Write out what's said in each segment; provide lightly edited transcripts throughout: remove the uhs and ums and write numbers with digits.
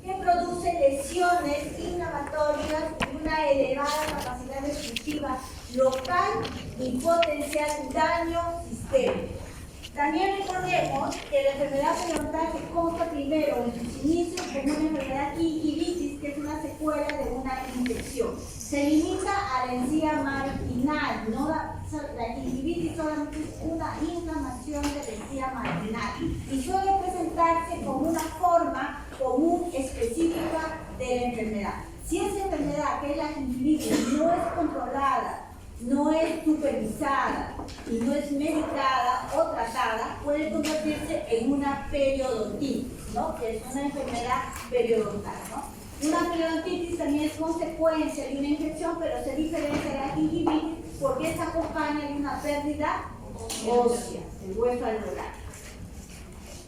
que produce lesiones inflamatorias y una elevada capacidad destructiva local y potencial daño sistémico. También recordemos que la enfermedad periodontal se consta primero en sus inicios como una enfermedad gingivitis, que es una secuela de una infección. Se limita a la encía marginal, no la gingivitis solamente es una inflamación de la encía marginal y suele presentarse como una forma común específica de la enfermedad. Si esa enfermedad, que es la gingivitis, no es controlada, no es supervisada y no es medicada o tratada, puede convertirse en una periodontitis, ¿no? Que es una enfermedad periodontal, ¿no? Una periodontitis también es consecuencia de una infección, pero se diferencia de la gingivitis porque esta acompaña de una pérdida ósea, el hueso alveolar.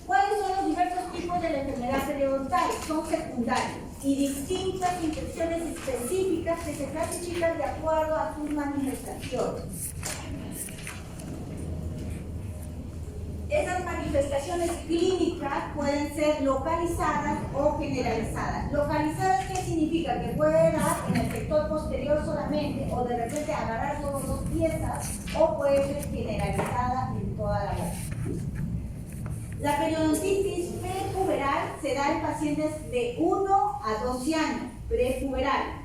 ¿Cuáles son los diversos tipos de la enfermedad periodontal? Son secundarios y distintas infecciones específicas que se clasifican de acuerdo a sus manifestaciones. Esas manifestaciones clínicas pueden ser localizadas o generalizadas. Localizadas, ¿qué significa? Que puede dar en el sector posterior solamente o de repente agarrar solo dos piezas, o puede ser generalizada en toda la boca. La periodontitis prepuberal se da en pacientes de 1 a 12 años, prepuberal.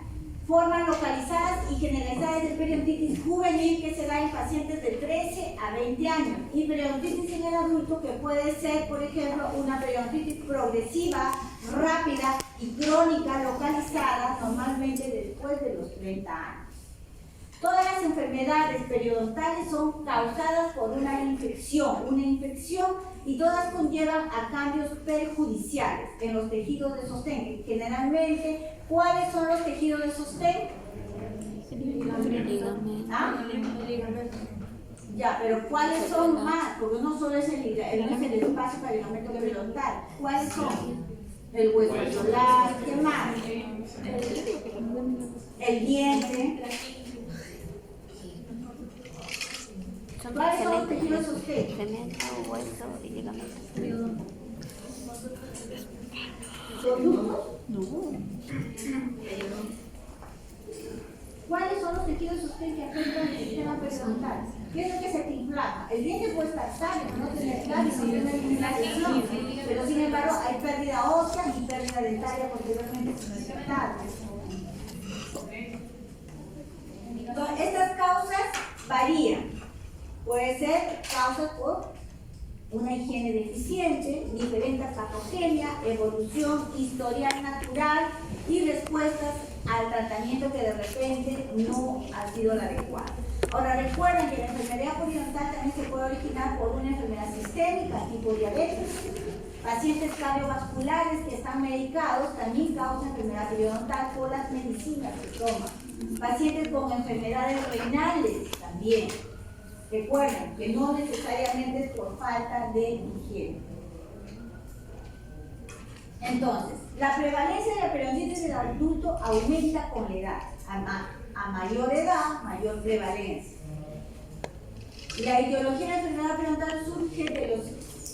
Formas localizadas y generalizadas de periodontitis juvenil que se da en pacientes de 13 a 20 años. Y periodontitis en el adulto que puede ser, por ejemplo, una periodontitis progresiva, rápida y crónica localizada normalmente después de los 30 años. Todas las enfermedades periodontales son causadas por una infección y todas conllevan a cambios perjudiciales en los tejidos de sostén. Generalmente, ¿cuáles son los tejidos de sostén? ¿Ah? Ya, pero ¿cuáles son más? Porque no solo es el espacio para el ligamento periodontal. ¿Cuáles son? El hueso alveolar, ¿qué más? El diente. ¿Cuáles son los tejidos de sostén? Cemento, hueso y ligamento. ¿Conductos? No. ¿Cuáles son los tejidos de sostén que afectan el sistema periodontal? ¿Qué es lo que se te inflama? El diente puede estar sano, no tener caries, no tener ninguna lesión, pero sin embargo hay pérdida ósea y pérdida dentaria posteriormente sin detectar. Entonces, estas causas varían. Puede ser causas por una higiene deficiente, diferente patogenia, evolución, historial natural y respuestas al tratamiento que de repente no ha sido la adecuada. Ahora recuerden que la enfermedad periodontal también se puede originar por una enfermedad sistémica tipo diabetes. Pacientes cardiovasculares que están medicados también causan enfermedad periodontal por las medicinas que toman. Pacientes con enfermedades renales también. Recuerden que no necesariamente es por falta de higiene. Entonces, la prevalencia de la periodontitis en el adulto aumenta con la edad. A mayor edad, mayor prevalencia. La etiología de la enfermedad periodontal surge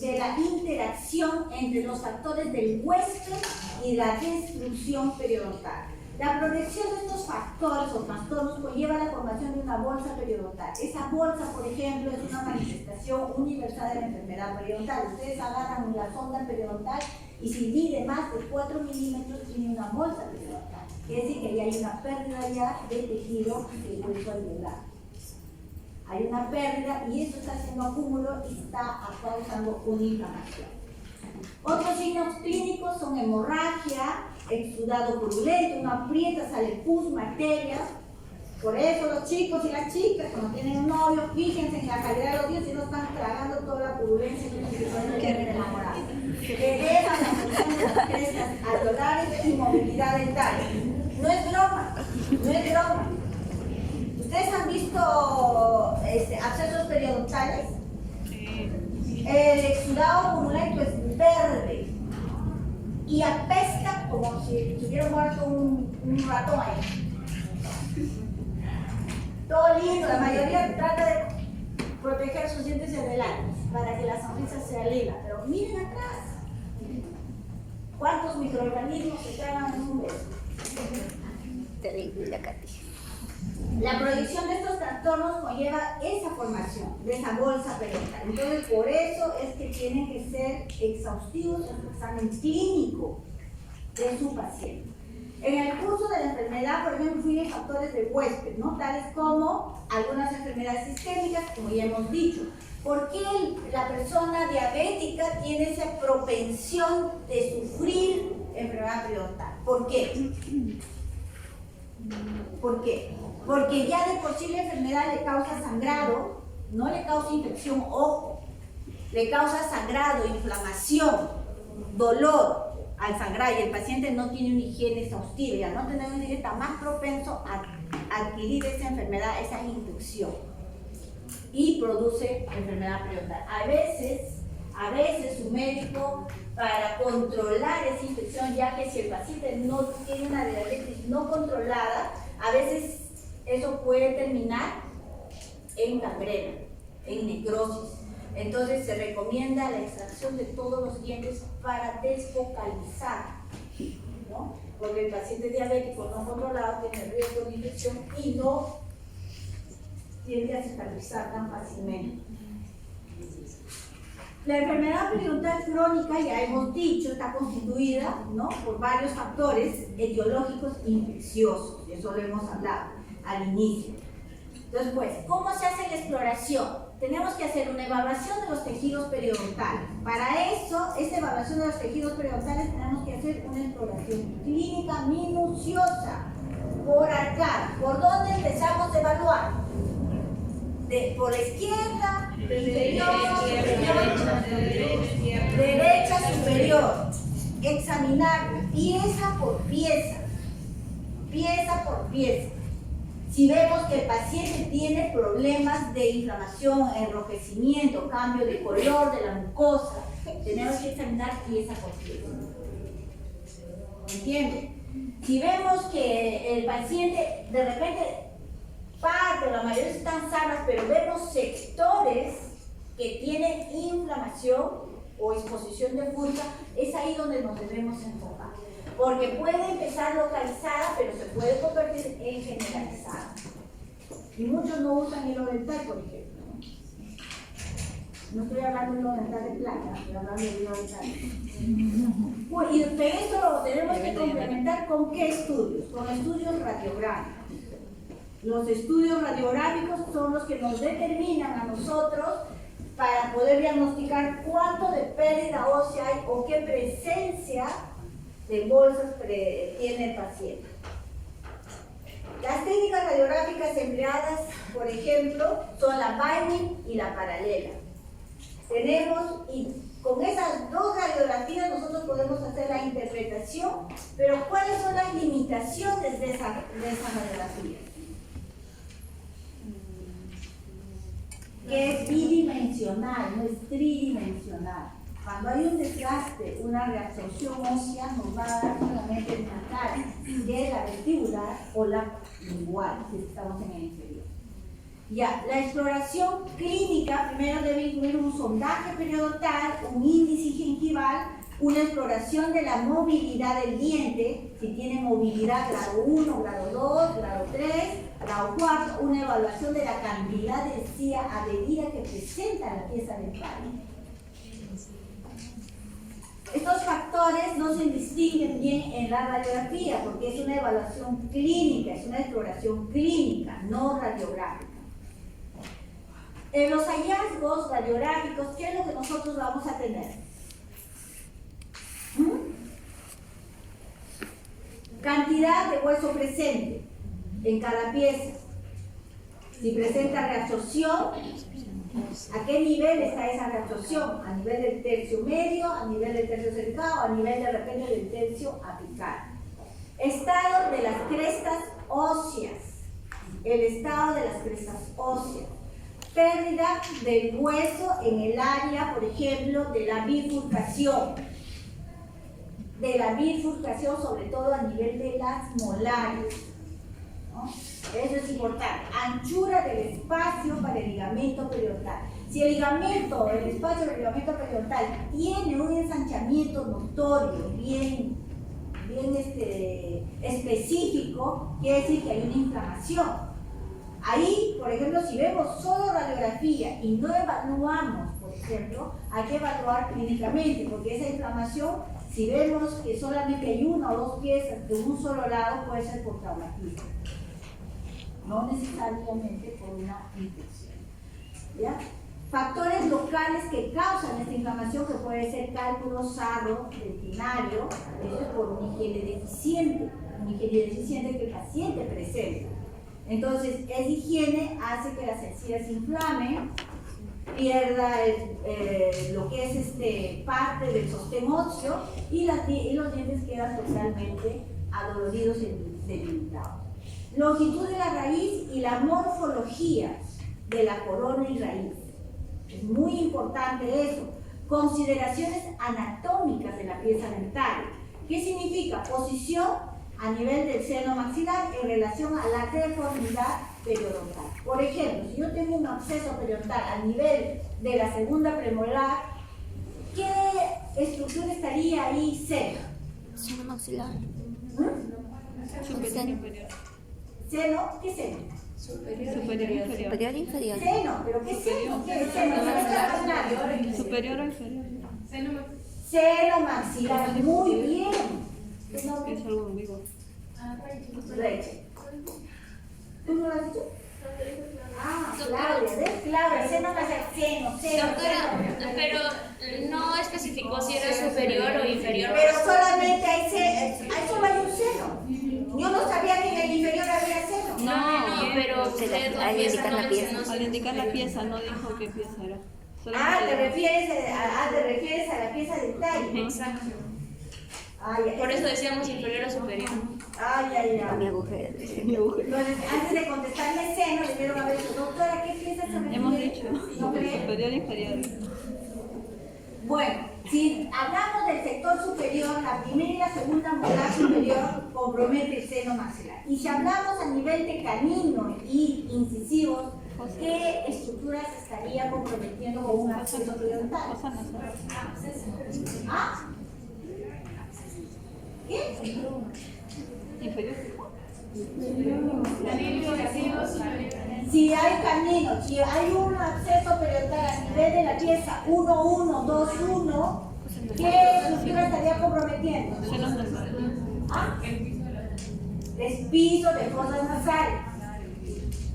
de la interacción entre los factores del huésped y la destrucción periodontal. La protección de estos factores o trastornos conlleva la formación de una bolsa periodontal. Esa bolsa, por ejemplo, es una manifestación universal de la enfermedad periodontal. Ustedes agarran la sonda periodontal y si mide más de 4 milímetros tiene una bolsa periodontal. Quiere decir que ya hay una pérdida ya de tejido del hueso alveolar. Hay una pérdida y eso está haciendo acúmulo y está causando una inflamación. Otros signos clínicos son hemorragia, exudado purulento, uno aprieta, sale pus, bacterias. Por eso los chicos y las chicas, cuando tienen un novio, fíjense en la calidad de los días y no están tragando toda la purulencia que se enamorar. Se elevan la función de las crestas alveolares y movilidad dental. No es broma, no es broma. ¿Ustedes han visto abscesos periodontales? El exudado purulento es verde y apesta como si estuviera muerto un ratón ahí. Todo lindo, la mayoría trata de proteger sus dientes de adelante para que la sonrisa sea linda, pero miren atrás. ¿Cuántos microorganismos se tragan en un beso? Terrible, Katy. La proyección de estos trastornos conlleva esa formación de esa bolsa periodontal. Entonces, por eso es que tienen que ser exhaustivos en el examen clínico de su paciente. En el curso de la enfermedad, por ejemplo, influyen factores de huésped, ¿no? Tales como algunas enfermedades sistémicas, como ya hemos dicho. ¿Por qué la persona diabética tiene esa propensión de sufrir enfermedad periodontal? ¿Por qué? ¿Por qué? Porque ya de por sí la enfermedad le causa sangrado, no le causa infección, ojo, le causa sangrado, inflamación, dolor al sangrar, y el paciente no tiene una higiene exhaustiva, y al no tener una higiene está más propenso a adquirir esa enfermedad, esa infección, y produce enfermedad periodontal. A veces su médico, para controlar esa infección, ya que si el paciente no tiene una diabetes no controlada, a veces eso puede terminar en gangrena, en necrosis. Entonces se recomienda la extracción de todos los dientes para desfocalizar, ¿no? Porque el paciente diabético no controlado tiene riesgo de infección y no tiende a cicatrizar tan fácilmente. La enfermedad periodontal crónica, ya hemos dicho, está constituida, ¿no?, por varios factores etiológicos infecciosos, de eso lo hemos hablado al inicio. Entonces, pues, ¿cómo se hace la exploración? Tenemos que hacer una evaluación de los tejidos periodontales. Para eso, esta evaluación de los tejidos periodontales, tenemos que hacer una exploración clínica minuciosa, por arcada. ¿Por dónde empezamos a evaluar? Por la izquierda, derecha superior. Examinar pieza por pieza, pieza por pieza. Si vemos que el paciente tiene problemas de inflamación, enrojecimiento, cambio de color de la mucosa, tenemos que examinar pieza por pieza. ¿Entienden? Si vemos que el paciente de repente parte, la mayoría están sanas, pero vemos sectores que tienen inflamación o exposición de furca, es ahí donde nos debemos enfocar. Porque puede empezar localizada, pero se puede convertir en generalizada. Y muchos no usan hilo dental, por ejemplo. No estoy hablando de hilo dental de plata, estoy hablando de hilo dental. Bueno, y esto lo tenemos que complementar con ¿qué estudios? Con estudios radiográficos. Los estudios radiográficos son los que nos determinan a nosotros para poder diagnosticar cuánto de pérdida ósea hay o qué presencia de bolsas tiene el paciente. Las técnicas radiográficas empleadas, por ejemplo, son la binding y la paralela. Y con esas dos radiografías nosotros podemos hacer la interpretación, pero ¿cuáles son las limitaciones de esas radiografías? Que es bidimensional, no es tridimensional. Cuando hay un desgaste, una reabsorción ósea nos va a dar solamente una cara, que es la vestibular o la lingual, si estamos en el inferior. Ya, la exploración clínica primero debe incluir un sondaje periodontal, un índice gingival, una exploración de la movilidad del diente, si tiene movilidad grado 1, grado 2, grado 3, grado 4, una evaluación de la cantidad de encía adherida que presenta la pieza dental. Estos factores no se distinguen bien en la radiografía porque es una evaluación clínica, es una exploración clínica, no radiográfica. En los hallazgos radiográficos, ¿qué es lo que nosotros vamos a tener? Cantidad de hueso presente en cada pieza. Si presenta reabsorción, ¿a qué nivel está esa reabsorción? ¿A nivel del tercio medio, a nivel del tercio cercado, a nivel de repente del tercio apical? Estado de las crestas óseas. El estado de las crestas óseas. Pérdida del hueso en el área, por ejemplo, de la bifurcación. Sobre todo a nivel de las molares, ¿no? Eso es importante. Anchura del espacio para el ligamento periodontal. Si el ligamento, el espacio del ligamento periodontal tiene un ensanchamiento notorio, bien específico, quiere decir que hay una inflamación. Ahí, por ejemplo, si vemos solo radiografía y no evaluamos, por ejemplo, hay que evaluar clínicamente, porque esa inflamación, si vemos que solamente hay una o dos piezas de un solo lado, puede ser por traumatismo, no necesariamente por una infección. ¿Ya? Factores locales que causan esta inflamación, que puede ser cálculo sarro dentinario, eso es por una higiene deficiente que el paciente presenta. Entonces, esa higiene hace que las encías se inflamen, pierda lo que es parte del sostén óseo y los dientes quedan totalmente adoloridos y debilitados. Longitud de la raíz y la morfología de la corona y raíz. Es muy importante eso. Consideraciones anatómicas de la pieza dental. ¿Qué significa? Posición a nivel del seno maxilar en relación a la deformidad periodontal. Por ejemplo, si yo tengo un absceso periodontal a nivel de la segunda premolar, ¿qué estructura estaría ahí cerca? Seno maxilar. Superior inferior. ¿Seno? ¿Qué seno? Superior inferior. Superior inferior. Seno, ¿pero qué seno? ¿Qué es seno? Superior o inferior. Seno maxilar, muy bien. Es algo ambiguo. Leche. ¿Tú no lo has dicho? Ah, Claudia, ¿ves? Claudia, seno maxilar, seno. Doctora, pero no especificó si era superior o inferior. Pero solamente solo hay un seno. Yo no sabía que en el inferior había seno. No, pero usted Al indicar la pieza. Al indicar la pieza no dijo qué pieza era. ¿Te refieres a la pieza dental? Exacto. Ay, Por eso decíamos inferior o superior. Ay. Mi agujero. Entonces, antes de contestarle seno, le quiero ver, doctora, ¿qué pieza se refiere? Hemos dicho ¿No cree? superior inferior. Bueno, si hablamos del sector superior, la primera y la segunda molar superior compromete el seno maxilar. Y si hablamos a nivel de canino y incisivos, ¿qué estructuras estaría comprometiendo con un absceso periodontal? Cosa nasal. ¿Ah? ¿Qué? Inferior. Si hay canino, si hay un absceso periodontal a nivel de la pieza 1121, ¿qué estructura estaría comprometiendo? Senos nasales. ¿Ah? Es piso de fosas nasales.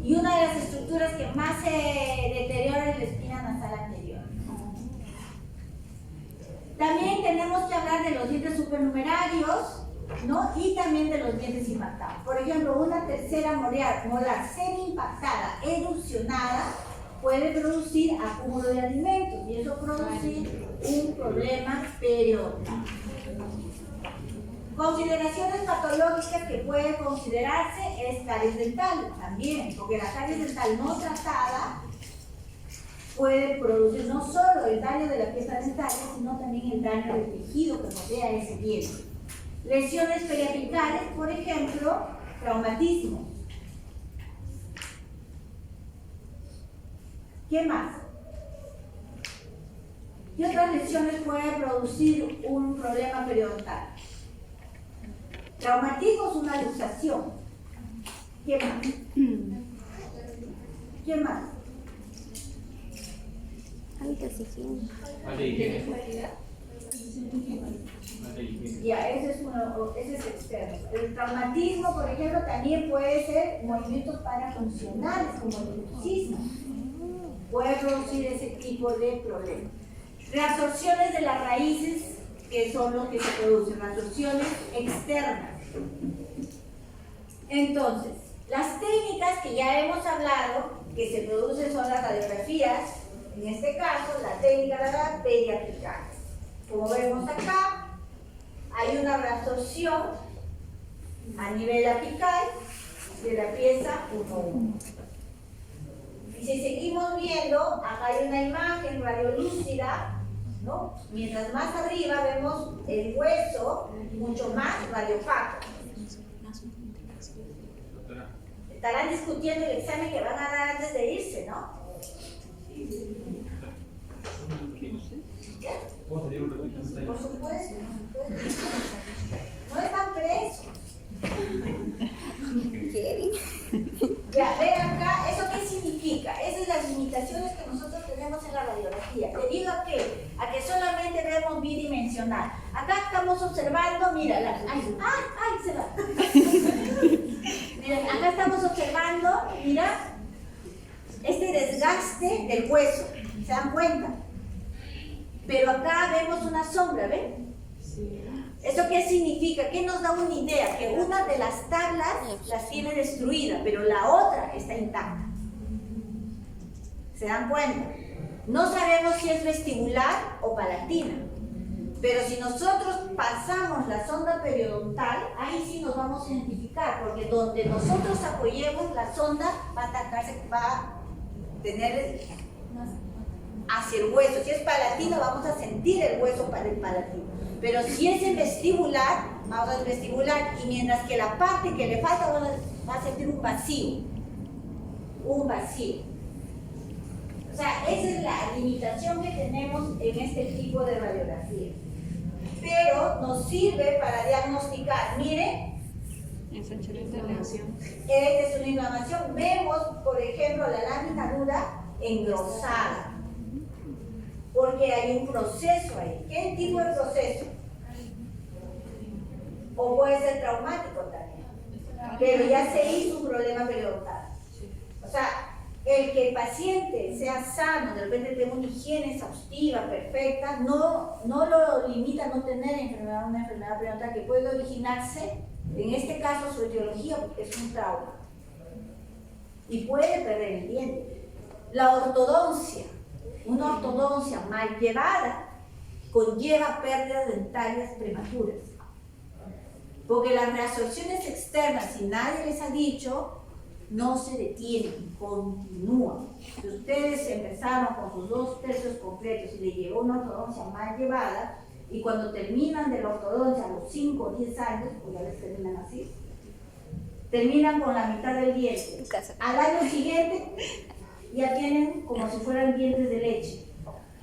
Y una de las estructuras que más se deteriora es la espina nasal anterior. También tenemos que hablar de los dientes supernumerarios, ¿no? Y también de los dientes impactados. Por ejemplo, una tercera molar semi-impactada, erupcionada, puede producir acúmulo de alimentos y eso producir un problema periodontal. Consideraciones patológicas que puede considerarse es caries dental también, porque la caries dental no tratada puede producir no solo el daño de la pieza dentaria, sino también el daño del tejido que rodea ese diente. Lesiones periapicales, por ejemplo, traumatismo. ¿Qué más? ¿Qué otras lesiones puede producir un problema periodontal? Traumatismo es una luxación. ¿Qué más? ¿Qué más? Hábitos higiénicos. Ya, ese es externo. El traumatismo, por ejemplo, también puede ser movimientos parafuncionales, como el bruxismo. Puede producir ese tipo de problemas. Reabsorciones de las raíces, que son los que se producen, reabsorciones externas. Entonces, las técnicas que ya hemos hablado, que se producen son las radiografías, en este caso, la técnica de la periapical. Como vemos acá, hay una reabsorción a nivel apical de la pieza 1-1. Y si seguimos viendo, acá hay una imagen radiolúcida, ¿no? Mientras más arriba vemos el hueso mucho más radiopaco. Estarán discutiendo el examen que van a dar antes de irse, ¿no? Por supuesto. No están presos. Kevin. Ya, ven acá, ¿eso qué significa? Esas son las limitaciones que nosotros tenemos en la radiografía. ¿Debido a qué? A que solamente vemos bidimensional. Acá estamos observando, mira, se va. Miren, acá estamos observando, mira, este desgaste del hueso. ¿Se dan cuenta? Pero acá vemos una sombra, ¿ven? ¿Eso qué significa? ¿Qué nos da una idea? Que una de las tablas las tiene destruida, pero la otra está intacta. ¿Se dan cuenta? No sabemos si es vestibular o palatina, pero si nosotros pasamos la sonda periodontal, ahí sí nos vamos a identificar, porque donde nosotros apoyemos la sonda va a atacarse, va a tener hacia el hueso. Si es palatino, vamos a sentir el hueso para el palatino. Pero si es el vestibular, vamos al vestibular, y mientras que la parte que le falta va a sentir un vacío. Un vacío. O sea, esa es la limitación que tenemos en este tipo de radiografía. Pero nos sirve para diagnosticar. Miren, Ensanchamiento de lesión. esta es una inflamación. Vemos, por ejemplo, la lámina dura engrosada. Porque hay un proceso ahí. ¿Qué tipo de proceso? O puede ser traumático también. Pero ya se hizo un problema periodontal. O sea, el que el paciente sea sano, de repente tenga una higiene exhaustiva, perfecta, no lo limita a no tener una enfermedad periodontal que puede originarse, en este caso su etiología, porque es un trauma. Y puede perder el diente. La ortodoncia. Una ortodoncia mal llevada conlleva pérdidas dentarias prematuras. Porque las reabsorciones externas, si nadie les ha dicho, no se detienen, continúan. Si ustedes empezaron con sus 2 tercios completos y le llegó una ortodoncia mal llevada, y cuando terminan de la ortodoncia a los 5 o 10 años, pues ya les terminan así, terminan con la mitad del diente. Al año siguiente, ya tienen como si fueran dientes de leche,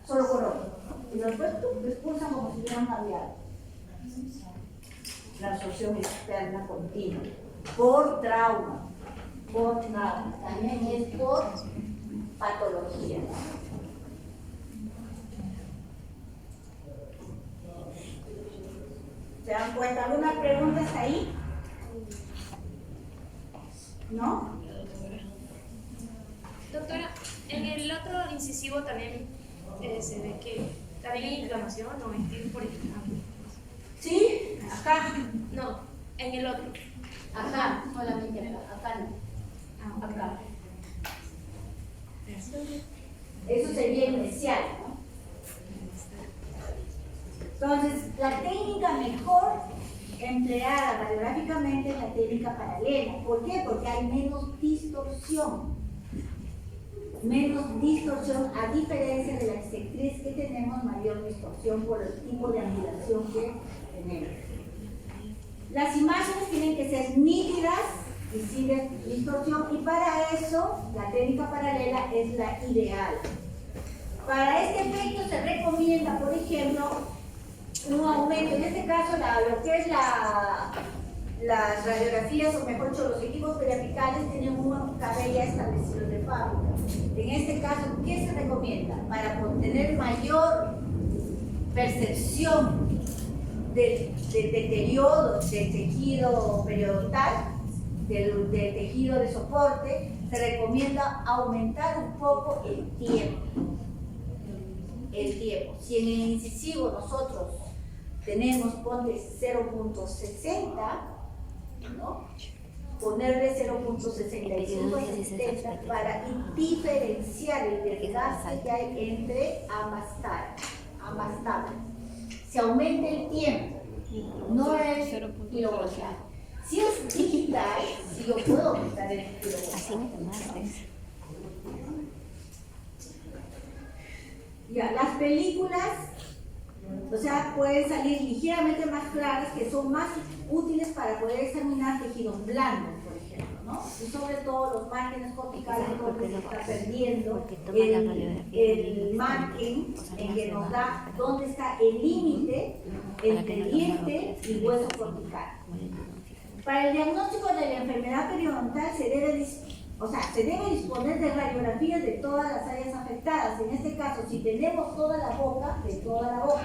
solo color. Y después lo expulsan como si hubieran cambiado. La absorción externa continua. Por trauma. También es por patología. ¿Se dan cuenta? ¿Alguna pregunta está ahí? ¿No? Doctora, en el otro incisivo también se ve que también hay inflamación o es por ejemplo. ¿Sí? Acá. No, en el otro. Ajá, solamente acá no. Acá. Eso sería inicial, ¿no? Entonces, la técnica mejor empleada radiográficamente es la técnica paralela. ¿Por qué? Porque hay menos distorsión. Menos distorsión, a diferencia de la excentriz que tenemos, mayor distorsión por el tipo de angulación que tenemos. Las imágenes tienen que ser nítidas y sin distorsión, y para eso la técnica paralela es la ideal. Para este efecto se recomienda, por ejemplo, un aumento, en este caso lo que es las radiografías, o mejor dicho, los equipos periapicales tienen un cabello establecido de fábrica. En este caso, ¿qué se recomienda? Para obtener mayor percepción del deterioro del tejido periodontal, del tejido de soporte, se recomienda aumentar un poco el tiempo. Si en el incisivo nosotros tenemos, ponte 0.60, ¿no? Ponerle 0.65 a 70 para diferenciar el desgaste que hay entre ambas tablas. Se aumenta el tiempo, no es kilovoltaje. Si es digital, si yo puedo aumentar el kilovoltaje. Así me tomaste. Ya, las películas, o sea, pueden salir ligeramente más claras, que son más útiles para poder examinar tejidos blandos, por ejemplo. ¿no? Y sobre todo los márgenes corticales donde se está perdiendo porque toma la radiografía el margen en que nos da dónde está el límite entre diente y hueso cortical. Para el diagnóstico de la enfermedad periodontal se debe disponer de radiografías de todas las áreas afectadas. En este caso, si tenemos toda la boca, de toda la boca,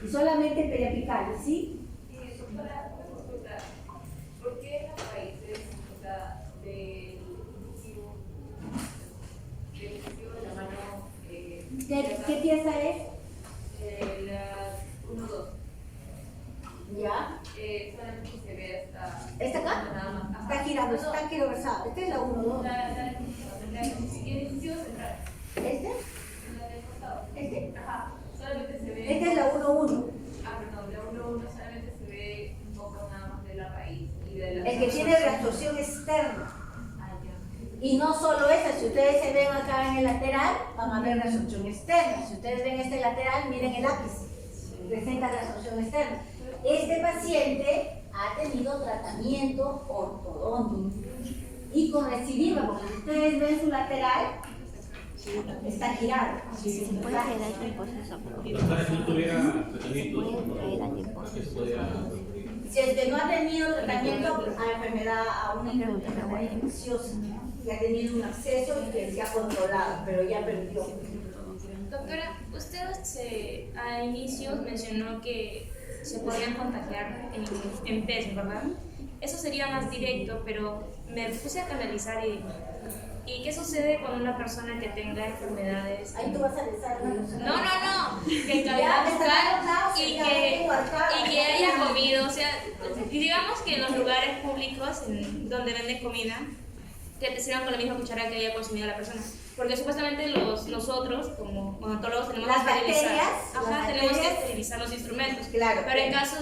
y solamente periapicales, ¿sí? Doctora, una consulta. ¿Por qué en los países, o sea, del incisivo de la mano, ¿Qué pieza es? la 1-2? ¿Ya? Solamente se ve hasta. ¿Esta acá? Nada más. Ajá. Está girando, está quiroversado. Esta es la 1, 2. El incisivo central. ¿Este? La del costado. ¿Este? Ajá. Solamente se ve. Esta es la 1, 1. Ah, perdón, la 1-1 solamente se ve un poco nada más de la raíz y de la. El que tiene reabsorción externa. Ah, ya. Y no solo esa, si ustedes se ven acá en el lateral, van a ver reabsorción externa. Si ustedes ven este lateral, miren el lápiz. Presenta reabsorción externa. Este paciente ha tenido tratamiento ortodóntico y con recidiva, porque si ustedes ven su lateral, está girado. Se puede traer alguien por eso, pero Doctora, si no tuviera se tratamiento, puede traer alguien por ¿qué se eso. podía? Si es que no ha tenido tratamiento a enfermedad, a una enfermedad infecciosa, que ha tenido un acceso y que se ha controlado, pero ya perdió. Doctora, usted a inicios mencionó que se podían contagiar en peces, ¿verdad? Eso sería más directo, pero me puse a canalizar y ¿qué sucede con una persona que tenga enfermedades? Ahí tú vas a besar a una persona. No, que Ya, cavidad me está bucal dando y náusea, ya tengo arcada. que haya comido, o sea, y digamos que en los lugares públicos donde venden comida, que te sirvan con la misma cuchara que haya consumido la persona. Porque supuestamente nosotros, como odontólogos, tenemos Las que esterilizar. bacterias, las Tenemos que bacterias. esterilizar los instrumentos. Claro. Pero en caso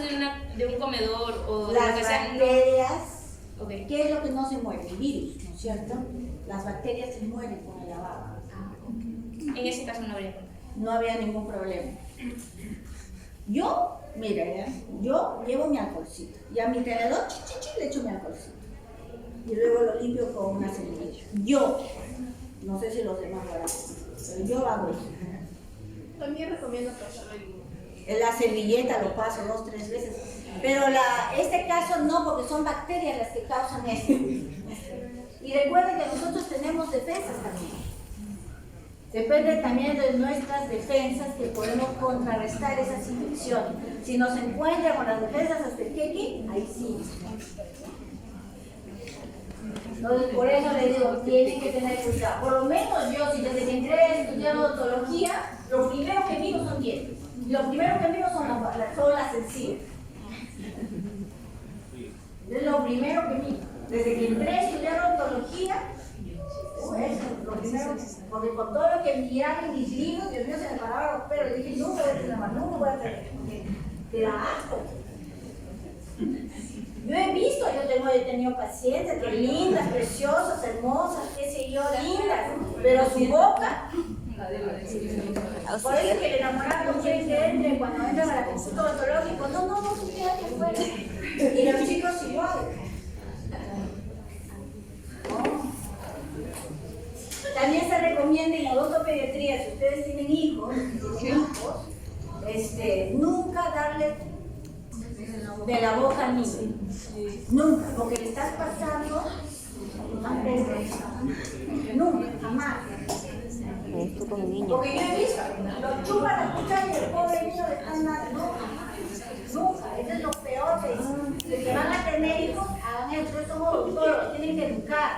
de un comedor o de lo Las que sea, bacterias, ok. ¿qué es lo que no se muere? El virus, ¿no es cierto? Las bacterias se mueren con el lavado. En ese caso no habría problema. No había ningún problema. Yo, mira, ¿ya? Yo llevo mi alcoholcito. Y a mi tenedor, le echo mi alcoholcito. Y luego lo limpio con una servilleta. Yo, no sé si los demás lo harán, pero yo hago eso. También recomiendo pasarlo En la servilleta lo paso 2 o 3 veces. Pero este caso no, porque son bacterias las que causan esto. Y recuerden que nosotros tenemos defensas también. Depende también de nuestras defensas que podemos contrarrestar esas infecciones. Si nos encuentran con las defensas hasta el queque, ahí sí. Entonces, por eso les digo, tienen que tener cuidado. Por lo menos yo, si desde que entré a estudiar odontología, lo primero que miro son dientes. Lo primero que miro son las encías. Es lo primero que miro. Desde que entré a estudiar odontología, eso, lo primero, porque con todo lo que miraba en mis libros, Dios mío, se me paraban los pelos. Dije, nunca voy a tener más, nunca voy a tener, porque te da asco. Yo he visto, he tenido pacientes que lindas, preciosas, hermosas, qué sé yo, lindas, pero su boca, por eso es que el enamorado no quiere que entre cuando entran a la consulta odontológica, no, se queda aquí afuera. Y los chicos igual. También se recomienda en la odontopediatría, si ustedes tienen hijos, nunca darle de la boca al niño. Nunca, porque le estás pasando nunca, jamás. Esto con el niño. Porque yo he visto, lo chupan a escuchar y el pobre niño le están dando. Nunca, eso es lo peor que van a tener hijos, hagan esto, estos odontólogos tienen que educar.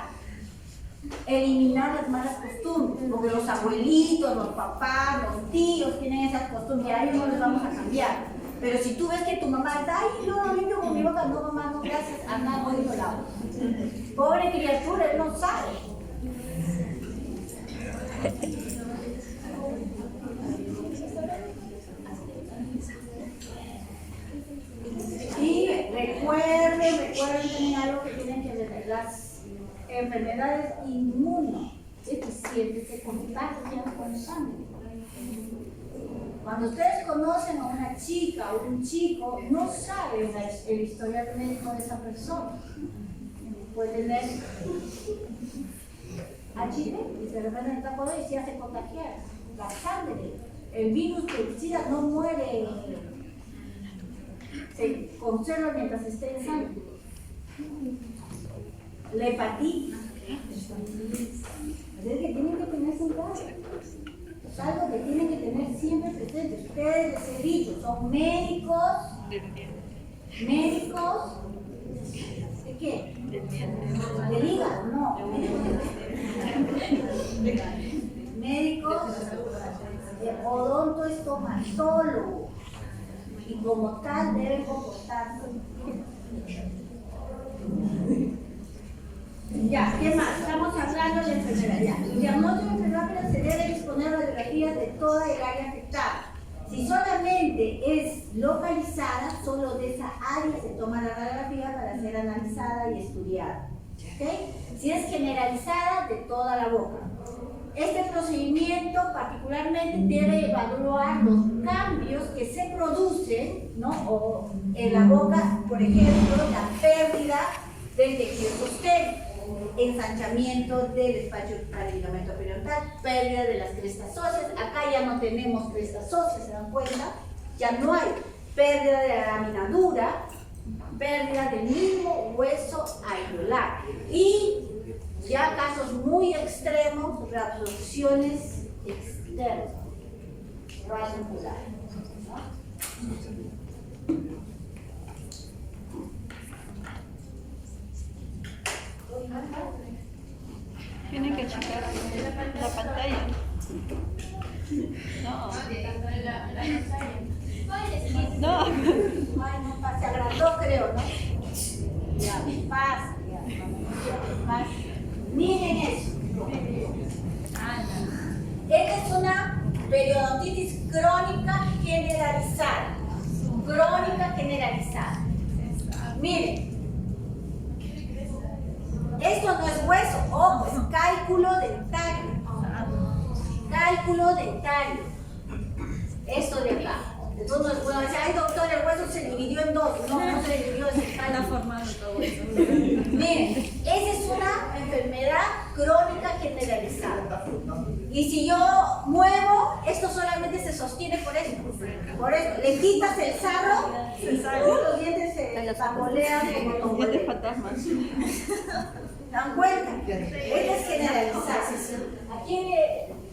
Eliminar las malas costumbres, porque los abuelitos, los papás, los tíos tienen esas costumbres y a ellos no les vamos a cambiar. Pero si tú ves que tu mamá está, ay, no, limpio con mi boca, no, mamá, no, gracias, anda, voy a lado. Pobre criatura, él no sabe. Y recuerden también algo que tienen que ver, las enfermedades inmunodeficientes se contagian con sangre. Cuando ustedes conocen a una chica o un chico, no saben el historial médico de esa persona. puede tener HIV y se reparte en el taco y se hace contagiar la sangre. El virus del SIDA no muere, se conserva mientras esté en sangre. La hepatitis. Es que tienen que tener cuidado. Es algo que tienen que tener siempre presente. Ustedes de servicio son médicos. ¿Médicos? ¿De qué? ¿Del hígado? No. Médicos odontoestomatólogos. Y como tal deben comportarse. Ya, ¿qué más? Estamos hablando de enfermedad. Ya. El diagnóstico de enfermedad se debe disponer radiografías de toda el área afectada. Si solamente es localizada, solo de esa área se toma la radiografía para ser analizada y estudiada. ¿Okay? Si es generalizada, de toda la boca. Este procedimiento particularmente debe evaluar los cambios que se producen, ¿no? O en la boca, por ejemplo, la pérdida del tejido sostén, ensanchamiento del espacio para el ligamento periodontal, pérdida de las crestas óseas. Acá ya no tenemos crestas óseas, ¿se dan cuenta? Ya no hay pérdida de la laminadura, pérdida del mismo hueso alveolar. Y ya casos muy extremos, reabsorciones externas, radiculares, ¿no? Tienen que checar la pantalla. No. No. Ay, no pasa, se agrandó creo, ¿no? Ya, pasa, pasa. Miren eso. Esta es una periodontitis crónica generalizada. Crónica generalizada. Miren. Esto no es hueso, ojo, es cálculo dentario. Cálculo dentario. Esto de acá. Entonces no es bueno decir, ay doctor, el hueso se dividió en dos. No, no se dividió, es Está formando todo eso. Miren, esa es una enfermedad crónica generalizada. Y si yo muevo, esto solamente se sostiene por esto. Por eso, le quitas el sarro, los dientes se tambolean como los Dientes fantasmas. ¿Dan cuenta? Esta es generalizada. Aquí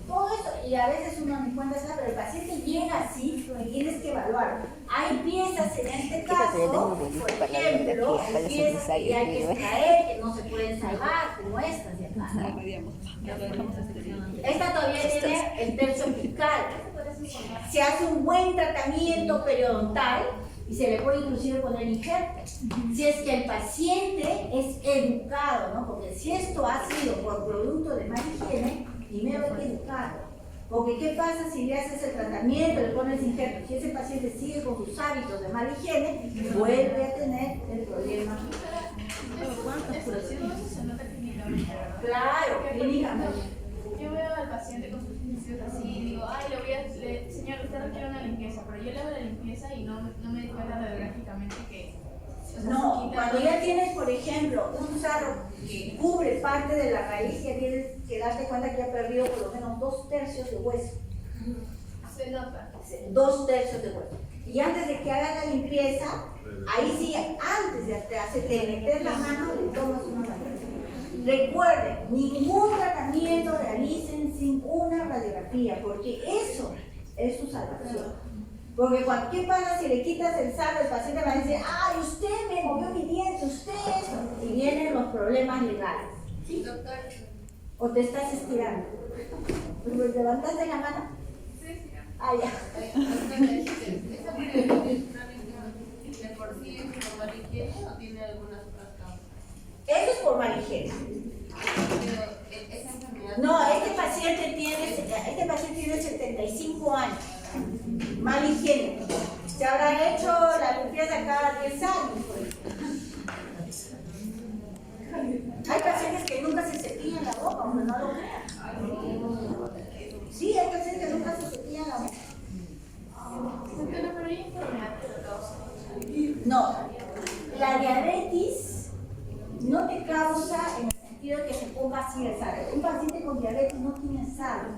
todo eso, y a veces uno no encuentra eso, pero el paciente llega así, y tienes que evaluar. Hay piezas en este caso, por ejemplo, hay piezas que hay que extraer, que no se pueden salvar, como estas de acá. Esta todavía tiene el tercio apical. Se hace un buen tratamiento periodontal y se le puede inclusive poner injertos. Si es que el paciente es educado, ¿no? Porque si esto ha sido por producto de mala higiene, primero hay que educarlo. Porque ¿qué pasa si le haces el tratamiento, le pones injertos? Si ese paciente sigue con sus hábitos de mala higiene, vuelve a tener el problema. Claro, clínicamente. Yo veo al paciente con sus inicios así y digo, ay, señor, usted requiere una limpieza, pero yo le hago la limpieza y no me di cuenta radiográficamente que... No, cuando ya tienes, por ejemplo, un sarro que cubre parte de la raíz, ya tienes que darte cuenta que ha perdido por lo menos 2/3 de hueso. Se nota. 2/3 de hueso. Y antes de que hagas la limpieza, ahí sí, antes de meter la mano, le tomas una radiografía. Recuerden, ningún tratamiento realicen sin una radiografía, porque eso es su salvación. Porque ¿qué pasa si le quitas el sarro? El paciente va a decir, ay, usted me movió mi diente, usted eso. Y vienen los problemas legales. ¿Sí? Doctor. ¿O te estás estirando? Pues levantaste la mano. Sí. Ah, ya. ¿Esa periodontitis crónica de por sí es por mala higiene o tiene algunas otras causas? Eso es por mala higiene. Pero esa enfermedad... No, este paciente tiene 75 años. Mala higiene. Se habrá hecho la limpieza cada 10 años. Hay pacientes que nunca se cepillan la boca, aunque no lo crean. Sí, hay pacientes que nunca se cepillan la boca. Pero hay enfermedad que lo causa. No, la diabetes no te causa en el sentido de que se ponga así el sarro. Un paciente con diabetes no tiene sarro,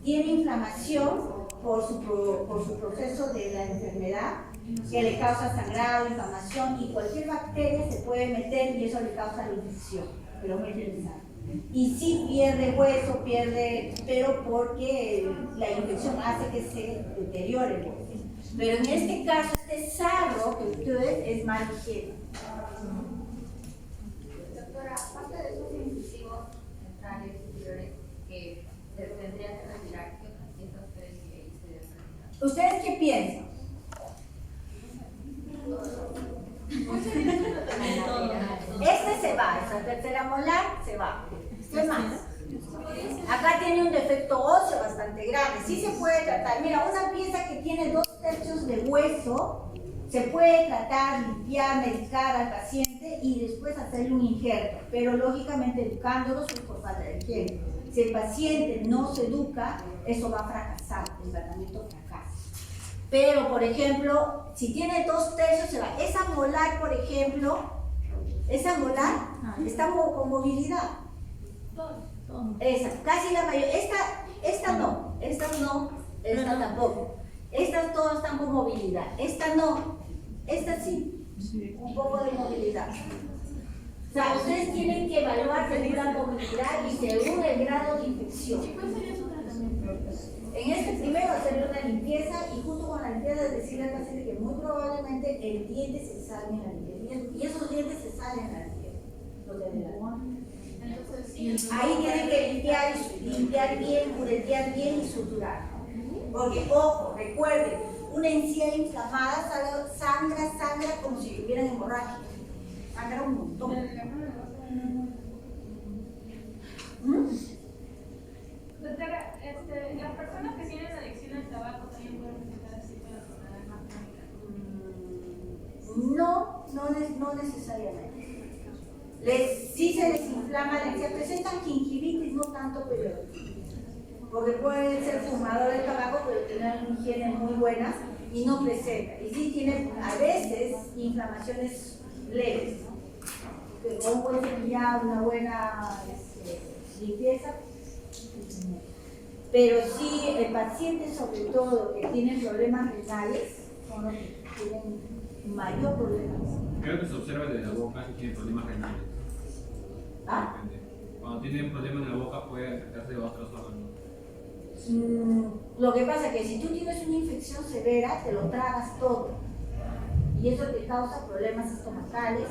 tiene inflamación por su proceso de la enfermedad que le causa sangrado, inflamación y cualquier bacteria se puede meter y eso le causa la infección, pero mete el sarro. Y sí pierde hueso, pero porque la infección hace que se deteriore el hueso. Pero en este caso, este sarro que ustedes es mal higiene. Doctora, aparte de esos incisivos centrales superiores que se tendría que retirar, ¿qué pacientes creen que ahí se deben retirar? ¿Ustedes qué piensan? Este se va, esa tercera molar se va. ¿Qué más? Acá tiene un defecto óseo bastante grande. Sí se puede tratar. Mira, una pieza que tiene 2/3 de hueso, se puede tratar, limpiar, medicar al paciente y después hacerle un injerto. Pero lógicamente educándolo por falta de higiene. Si el paciente no se educa, eso va a fracasar, el tratamiento fracasa. Pero, por ejemplo, si tiene 2/3 se va. Esa molar, por ejemplo, esa molar está con movilidad. Esa, casi la mayoría. Esta no, esta tampoco. Estas todas están con movilidad. Esta no, esta sí, un poco de movilidad. O sea, ustedes tienen que evaluar según la movilidad y según el grado de infección. ¿Cuál sería su tratamiento? En este primero hacerle una limpieza y junto con la limpieza decirle al paciente que muy probablemente el diente se salga en la limpieza y esos dientes se salen en la limpieza. Los de adelante. Ahí tienen que limpiar bien, puretear bien y suturar. Porque, ojo, recuerden, una encía inflamada sangra como si tuvieran hemorragia. Sangra un montón. Doctora, las personas que tienen adicción al tabaco también pueden presentar así para enfermedades más crónicas. No necesariamente. Sí se les inflama la encía, presentan gingivitis, no tanto, pero porque pueden ser fumadores de tabaco, pero tener una higiene muy buena y no presenta. Y sí tienen a veces inflamaciones leves, que con un buen cepillado, una buena limpieza. Pero sí, el paciente, sobre todo, que tiene problemas renales, son los que tienen mayor problema. Creo que se observa desde la boca y tiene problemas renales. ¿Ah? Cuando tienen problemas en la boca puede afectarse de otros órganos. Lo que pasa es que si tú tienes una infección severa, te lo tragas todo. Y eso te causa problemas estomacales,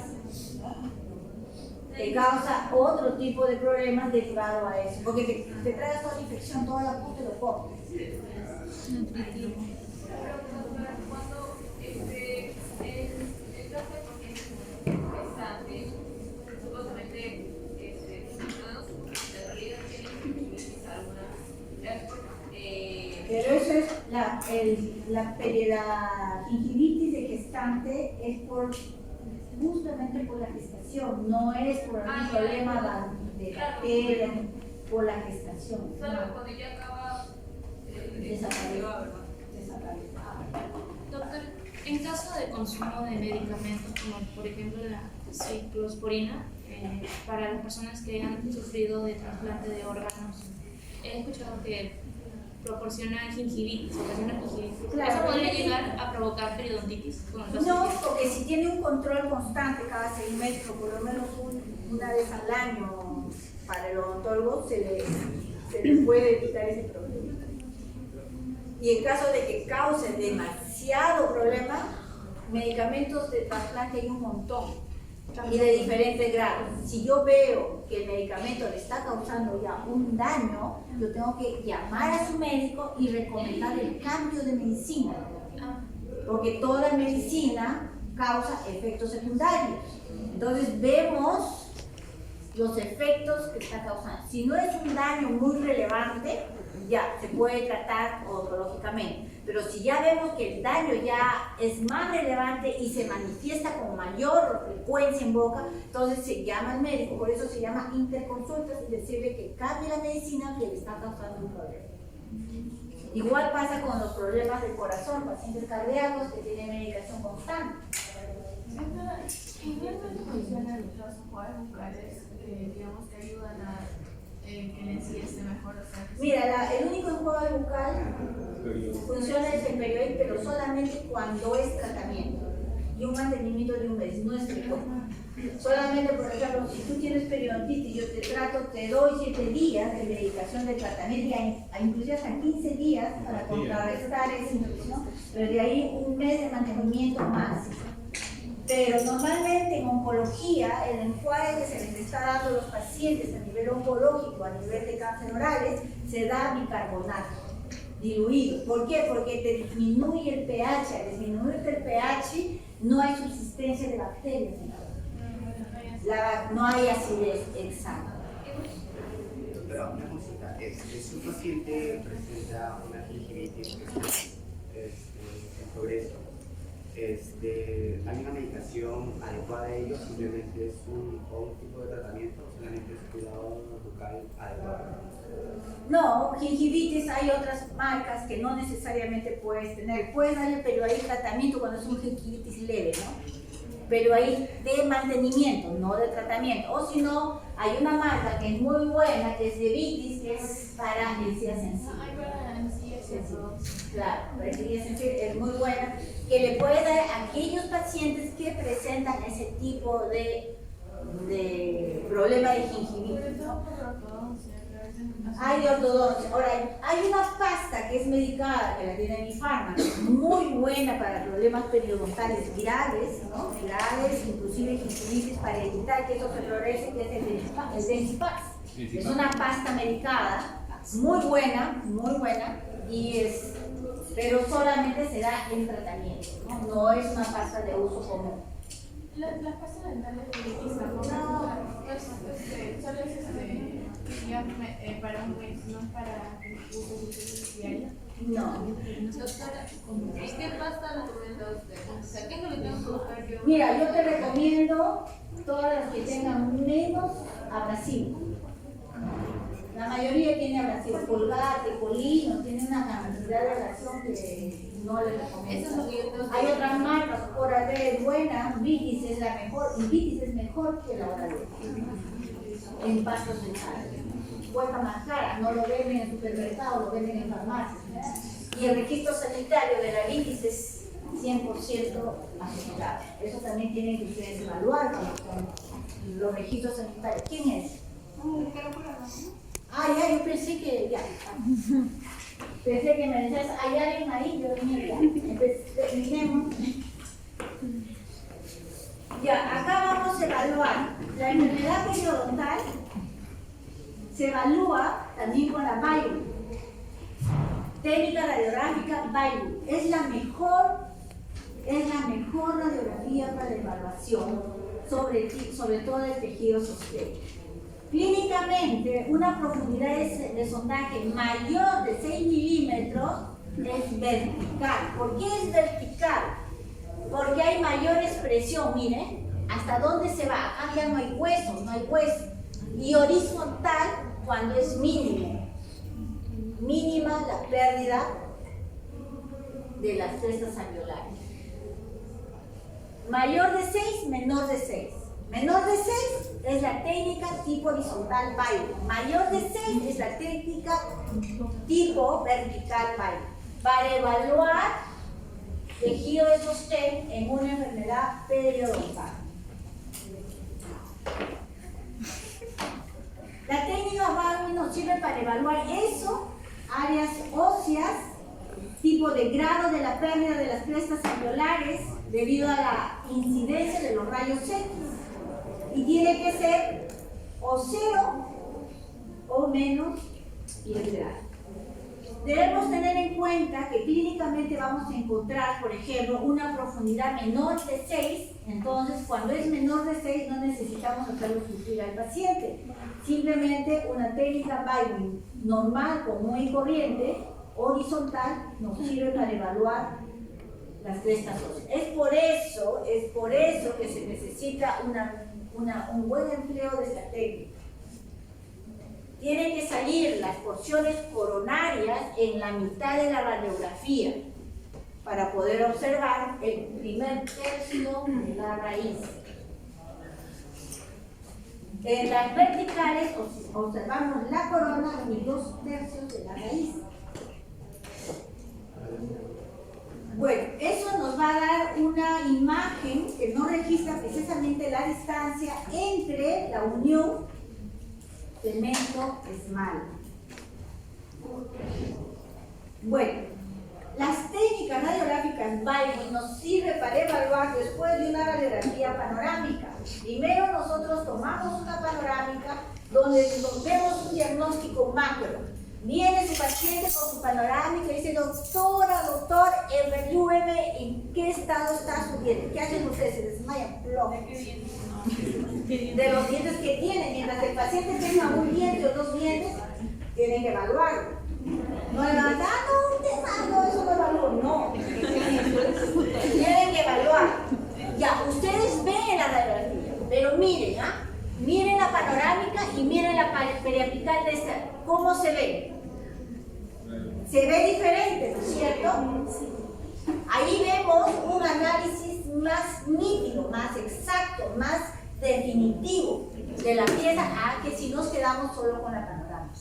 te causa otro tipo de problemas derivados a eso. Porque te tragas toda la infección, toda la puta y lo comes. Cuando el caso de pacientes supuestamente infeccionados, en realidad tienen alguna. Pero eso es la gingivitis de gestante es justamente por la gestación, no es por algún problema de bacteria, por la gestación. Solo cuando ya acaba Desaparece. Doctor, en caso de consumo de medicamentos como por ejemplo la ciclosporina, para las personas que han sufrido de trasplante de órganos, he escuchado que proporciona gingivitis, ocasiona gingivitis. Claro. ¿Eso podría llegar a provocar periodontitis? No, porque si tiene un control constante cada 6 meses o por lo menos una vez al año para el odontólogo, se le puede evitar ese problema. Y en caso de que cause demasiado problema, medicamentos de trasplante hay un montón y de diferentes grados. Si yo veo que el medicamento le está causando ya un daño, yo tengo que llamar a su médico y recomendar el cambio de medicina, porque toda medicina causa efectos secundarios. Entonces vemos los efectos que está causando. Si no es un daño muy relevante, ya se puede tratar odontológicamente. Pero si ya vemos que el daño ya es más relevante y se manifiesta con mayor frecuencia en boca, entonces se llama al médico. Por eso se llama interconsultas y decirle que cambie la medicina que le está causando un problema. Igual pasa con los problemas del corazón, pacientes cardíacos que tienen medicación constante. Generalmente funcionan los enjuagues bucales que digamos que ayudan a que la encía esté mejor. O sea, que Mira, el único enjuague bucal funciona es el Perioid, pero solamente cuando es tratamiento y un mantenimiento de un mes, no es frecuente. Solamente, por ejemplo, si tú tienes periodontitis, yo te trato, te doy 7 días de medicación de tratamiento, inclusive hasta 15 días para contrarrestar esa infección, pero de ahí un mes de mantenimiento más. Pero normalmente en oncología, el enjuague que se les está dando a los pacientes a nivel oncológico, a nivel de cáncer orales, se da bicarbonato diluido. ¿Por qué? Porque te disminuye el pH. Al disminuirte el pH, no hay subsistencia de bacterias. No hay acidez exacta. Pero una consulta, si un paciente presenta una gingivitis en progreso, ¿hay una medicación adecuada a ello? ¿Simplemente es un tipo de tratamiento o solamente es cuidado bucal adecuado? No, gingivitis hay otras marcas que no necesariamente puedes tener. Puedes darle, pero hay tratamiento cuando es un gingivitis leve, ¿no? Pero hay de mantenimiento, no de tratamiento. O si no, hay una marca que es muy buena, que es de Vitis, que es para encías sensibles. hay para encías sensibles. Claro, para encías sensibles es muy buena, que le puede dar a aquellos pacientes que presentan ese tipo de problema de gingivitis. Hay de ortodoncia. Ahora, hay una pasta que es medicada, que la tiene mi fármaco, muy buena para problemas periodontales graves, ¿no? Graves, inclusive gingivitis, para evitar que eso se florece, que es el Dentipax. Es una pasta medicada, muy buena, pero solamente se da en tratamiento, ¿no? No es una pasta de uso común. Las pastas dentales de Vitis tampoco solo es para un mes, no es para uso diario. No. Doctora, ¿qué pasta nos recomienda usted? O sea, ¿qué es lo que tengo que buscar yo? Mira, yo te recomiendo todas las que tengan menos abrasivo. La mayoría tiene abrasivo, Colgate, Colino, tiene una cantidad de abrasión que no les recomiendo. Eso es lo que yo tengo que Hay otras marcas, Oral-B es buena, Vitis es la mejor, y Vitis es mejor que la Oral-B en pastos dentales. Cuesta más cara, no lo venden en supermercados, lo venden en farmacias. Y el registro sanitario de la Vitis es 100% asegurado. Eso también tienen que ustedes evaluar cuando son los registros sanitarios. ¿Quién es? Ah, ya, yo pensé que ya. Pensé que me decías, hay alguien ahí, yo venía ya. Terminemos. Ya, acá vamos a evaluar la enfermedad periodontal. Se evalúa también con la BIRU. Técnica radiográfica BIRU. Es la mejor radiografía para la evaluación, sobre todo el tejido sosténico. Clínicamente, una profundidad de sondaje mayor de 6 milímetros es vertical. ¿Por qué es vertical? Porque hay mayor expresión, miren, hasta dónde se va. Acá ya no hay hueso. Y horizontal cuando es mínima la pérdida de las crestas alveolares. Mayor de 6, menor de 6. Menor de 6 es la técnica tipo horizontal BIRU. Mayor de 6 es la técnica tipo vertical BIRU. Para evaluar tejido de sostén en una enfermedad periodontal. La técnica BIRU nos sirve para evaluar eso, áreas óseas, tipo de grado de la pérdida de las crestas alveolares debido a la incidencia de los rayos X. Y tiene que ser o 0 o menos 10 grados. Debemos tener en cuenta que clínicamente vamos a encontrar, por ejemplo, una profundidad menor de 6. Entonces, cuando es menor de 6, no necesitamos hacerlo sufrir al paciente. Simplemente una técnica BIRU normal, común y corriente, horizontal, nos sirve para evaluar las crestas óseas. Es por eso que se necesita un buen empleo de esta técnica. Tienen que salir las porciones coronarias en la mitad de la radiografía. para poder observar el primer tercio de la raíz. En las verticales observamos la corona y 2 tercios de la raíz. Bueno, eso nos va a dar una imagen que no registra precisamente la distancia entre la unión cemento-esmalte. Bueno, las técnicas radiográficas Baldwin nos sirven para evaluar después de una radiografía panorámica. Primero nosotros tomamos una panorámica donde nos vemos un diagnóstico macro. Viene su paciente con su panorámica y dice, doctora, doctor, evalúeme en qué estado está su diente. ¿Qué hacen ustedes? Se desmayan, plom. De los dientes que tienen. Mientras el paciente tenga un diente o 2 dientes, tienen que evaluarlo. No le van a dar, no, eso no evalúo. No. Tienen que evaluar. Ya, ustedes ven la radiografía, pero miren, miren la panorámica y miren la periapical de esta. ¿Cómo se ve? Se ve diferente, ¿no es cierto? Ahí vemos un análisis más nítido, más exacto, más definitivo de la pieza a que si nos quedamos solo con la panorámica.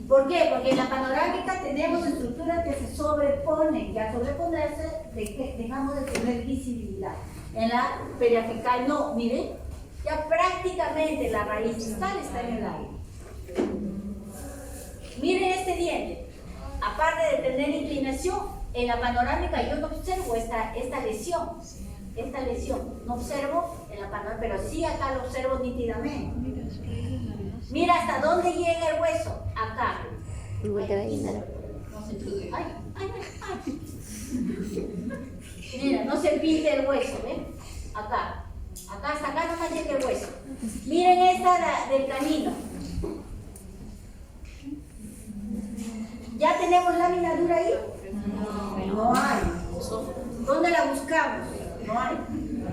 ¿Por qué? Porque en la panorámica tenemos estructuras que se sobreponen y al sobreponerse dejamos de tener visibilidad. En la periapical no, miren, ya prácticamente la raíz distal está en el aire. Miren este diente. Aparte de tener inclinación, en la panorámica yo no observo esta lesión. Esta lesión. No observo en la panorámica, pero sí acá lo observo nítidamente. Mira hasta dónde llega el hueso. Acá. Mira, no se pinte el hueso, ¿ven? Acá. Acá, hasta acá nomás llega el hueso. Miren esta del canino. ¿Ya tenemos lámina dura ahí? No hay. ¿Dónde la buscamos? No hay.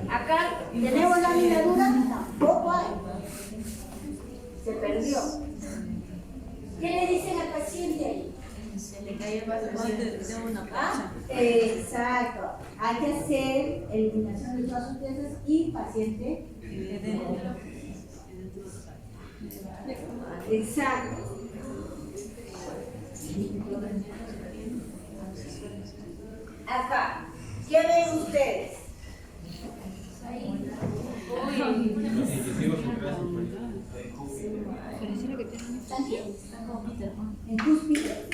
Acá, ¿tenemos lámina dura? Tampoco hay. Se perdió. ¿Qué le dicen al paciente ahí? Se le cayó el vaso de una plancha. Exacto. Hay que hacer eliminación de todas sus piezas y paciente. Exacto. Acá, ¿qué ven ustedes? ¿En cúspide?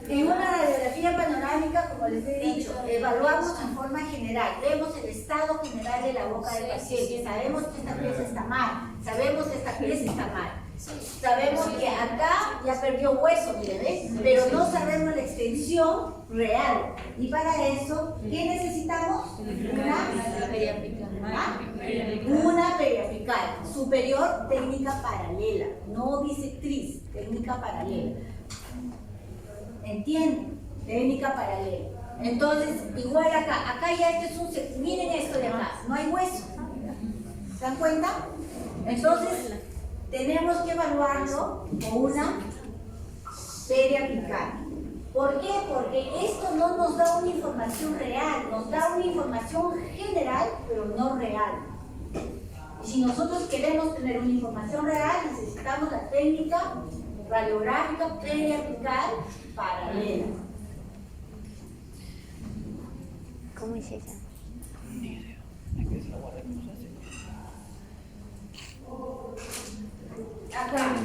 En una radiografía panorámica, como les he dicho, evaluamos en forma general, vemos el estado general de la boca del paciente, sabemos que esta pieza está mal, sabemos que esta pieza está mal, sabemos que acá ya perdió hueso, miren, pero no sabemos la extensión real. Y para eso, ¿qué necesitamos? Una periapical superior, técnica paralela, no bisectriz, técnica paralela. ¿Entienden? Técnica paralela. Entonces, igual acá ya este es un... Miren esto de acá, no hay hueso. ¿Se dan cuenta? Entonces, tenemos que evaluarlo con una periapical. ¿Por qué? Porque esto no nos da una información real, nos da una información general, pero no real. Y si nosotros queremos tener una información real, necesitamos la técnica radiográfica periapical paralela. ¿Cómo es esa? Acá,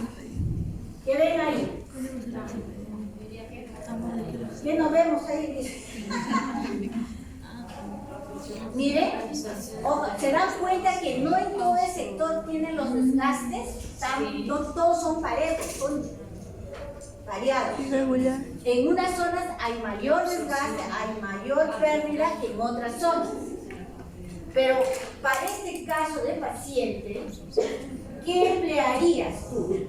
¿qué ven ahí? ¿Qué nos vemos ahí? Miren, ojo, se dan cuenta que no en todo el sector tienen los desgastes, no todos son parejos, son variados. En unas zonas hay mayor desgaste, hay mayor pérdida que en otras zonas. Pero para este caso de paciente, ¿qué emplearías tú?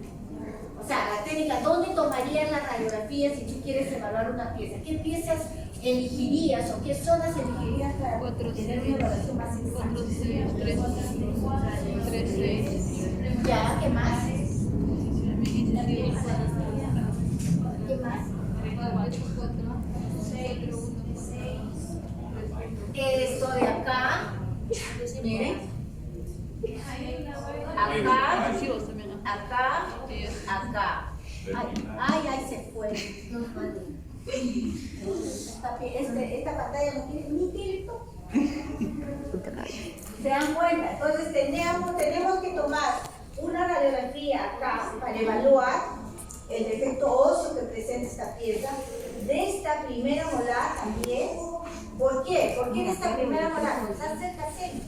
O sea, la técnica, ¿dónde tomarías la radiografía si tú quieres evaluar una pieza? ¿Qué piezas elegirías o qué zonas elegirías para tener una evaluación más exacta? 4, 6, 3, 6. Ya, ¿qué más? ¿Qué más? Esto de acá, miren, acá, acá, acá. Ay, se fue. Esta pantalla no tiene ni tilto. ¿Se dan cuenta? Entonces tenemos que tomar una radiografía acá para evaluar el defecto óseo que presenta esta pieza, de esta primera molar también. ¿Por qué? ¿Por qué en esta primera molar? Porque está cerca del seno.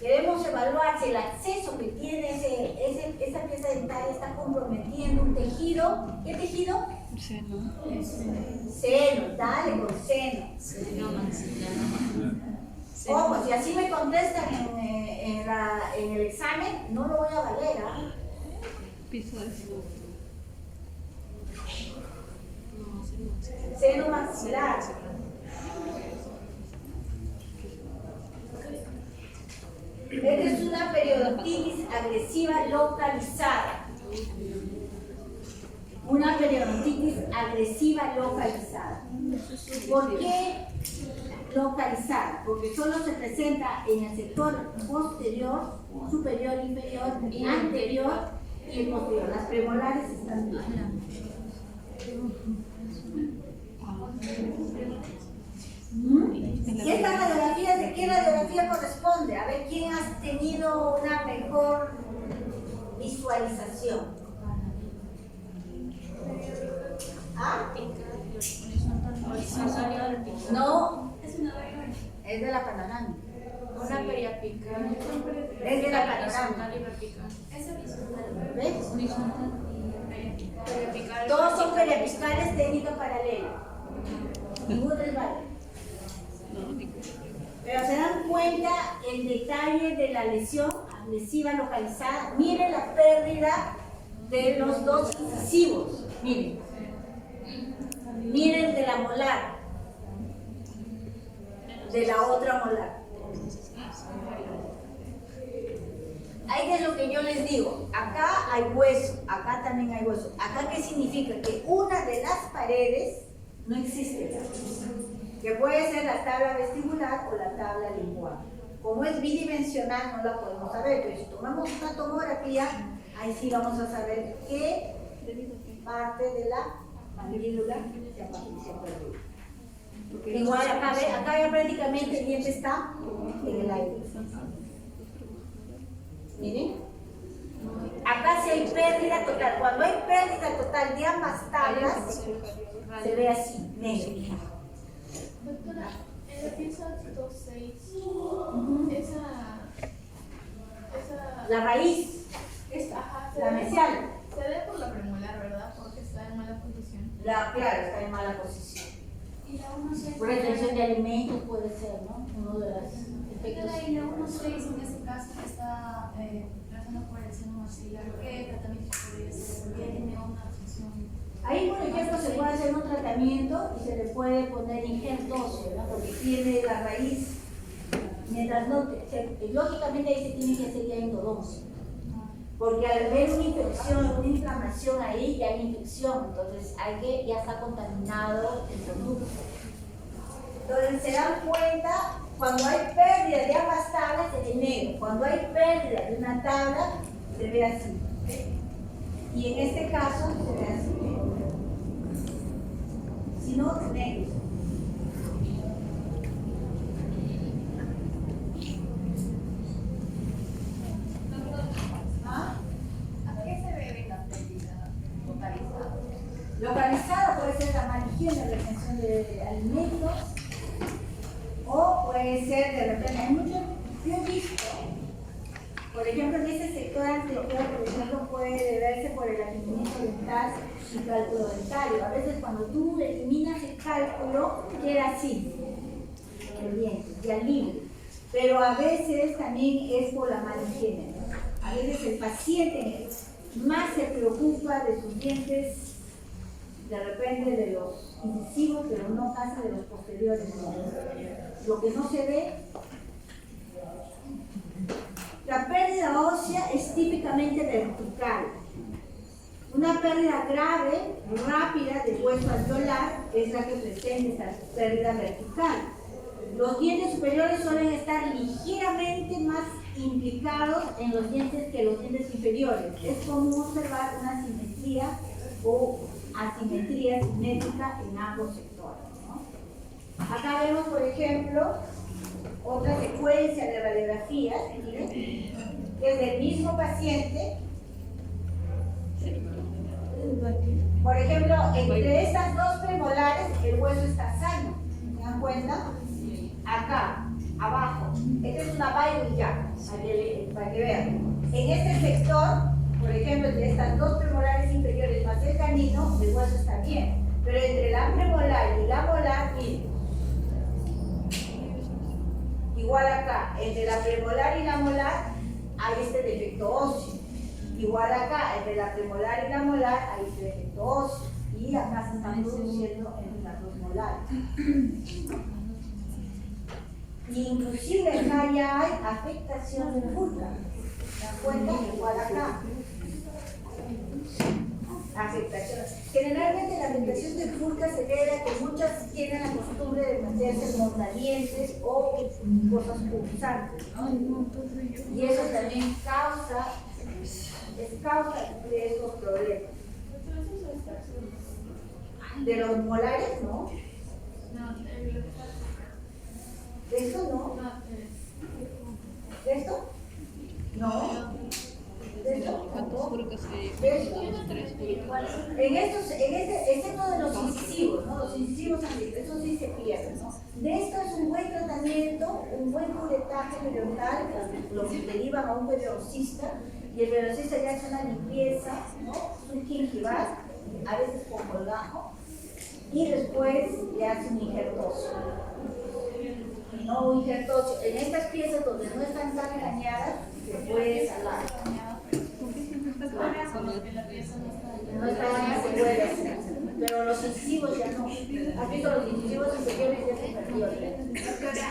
Queremos evaluar si el acceso que tiene esa pieza dental está comprometiendo un tejido. ¿Qué tejido? Seno. Seno, dale con seno. Ojo, si así me contestan en el examen, no lo voy a valer, ¿ah? Seno maxilar. Esta es una periodontitis agresiva localizada. Una periodontitis agresiva localizada. ¿Por qué localizada? Porque solo se presenta en el sector posterior, superior, inferior, anterior y posterior. Las premolares están bien. ¿Y estas radiografías de qué radiografía corresponde? A ver, ¿quién ha tenido una mejor visualización? ¿Ah? No, es de la panorámica. Una periapical. Es de la panorámica. ¿Ves? Todos son periapicales técnica paralela. Ninguno es válido. Pero se dan cuenta el detalle de la lesión lesiva localizada. Miren la pérdida de los dos incisivos. Miren. Miren de la molar. De la otra molar. Ahí es lo que yo les digo. Acá hay hueso, acá también hay hueso. ¿Acá qué significa? Que una de las paredes no existe. Que puede ser la tabla vestibular o la tabla lingual. Como es bidimensional, no la podemos saber, pero si tomamos una tomografía, ahí sí vamos a saber qué parte de la mandíbula se ha perdido. Igual acá, acá ya prácticamente el diente está en el aire. Miren. Acá sí hay pérdida total. Cuando hay pérdida total de ambas tablas, se ve así, negro. Doctora, en la pieza 2.6, la raíz, ajá, la mesial. Se debe por la premolar, ¿verdad? Porque está en mala posición. Claro, está en mala posición. Y la 1.6. Por retención de alimentos puede ser, ¿no? Uno de los efectos. Y la 1.6 en ese caso está tratando por el seno maxilar. ¿Qué tratamiento podría ser? Porque ya tiene una función. Ahí, por ejemplo, se puede hacer un tratamiento y se le puede poner injerto óseo, ¿no? Porque tiene la raíz. Mientras no, lógicamente ahí se tiene que hacer ya endodoncia. Porque al haber una infección, una inflamación ahí, ya hay infección, entonces ya está contaminado el producto. Entonces se dan cuenta, cuando hay pérdida de ambas tablas se ve negro, cuando hay pérdida de una tabla se ve así. Y en este caso se ve así. Si no, negro. ¿A qué se debe la pérdida localizada? Localizada puede ser la mala higiene, retención de alimentos, o puede ser de repente, hay muchos, yo he visto, por ejemplo, en este sector anterior, por ejemplo, puede deberse por el alineamiento dental y cálculo dentario. A veces cuando tú eliminas el cálculo, queda así, el diente, ya libre. Pero a veces también es por la mala higiene, ¿no? A veces el paciente más se preocupa de sus dientes, de repente de los incisivos, pero no casi de los posteriores. Lo que no se ve. La pérdida ósea es típicamente vertical. Una pérdida grave, rápida de hueso alveolar es la que presenta esta pérdida vertical. Los dientes superiores suelen estar ligeramente más implicados en los dientes que los dientes inferiores. Es común observar una simetría o asimetría simétrica en ambos sectores, ¿no? Acá vemos, por ejemplo, otra secuencia de radiografías, miren, que es del mismo paciente. Por ejemplo, entre estas dos premolares el hueso está sano. ¿Se dan cuenta? Acá, abajo. Esta es una Bible ya, para que vean. En este sector, por ejemplo, entre estas dos premolares inferiores más el canino, el hueso está bien. Pero entre la premolar y la molar, miren. Igual acá, entre la premolar y la molar hay este defecto óseo. Igual acá, entre la premolar y la molar hay este defecto óseo. Y acá se están produciendo entre las dos molares. Inclusive acá ya hay afectación de furca. ¿Se dan cuenta? Igual acá. Afectación. Generalmente la afectación de furca se debe a que muchas tienen la costumbre de meterse mortalientes o cosas punzantes, ¿no? Y eso también es causa de esos problemas. De los molares, ¿no? ¿De esto no? ¿De esto? No. ¿De esto? ¿De esto? En este es uno de los incisivos, ¿no? Los incisivos, eso sí se pierde, ¿no? De esto es un buen tratamiento, un buen curetaje periodontal, lo que derivan a un periodoncista, y el periodoncista ya hace una limpieza, ¿no? Un gingival, a veces con colgajo, y después le hace un injerto óseo. No un injerto óseo. En estas piezas donde no están tan dañadas, se puede salvar. No está se puede hacer, pero los incisivos ya no. Aquí son los incisivos inferiores ya se perdieron. Doctora,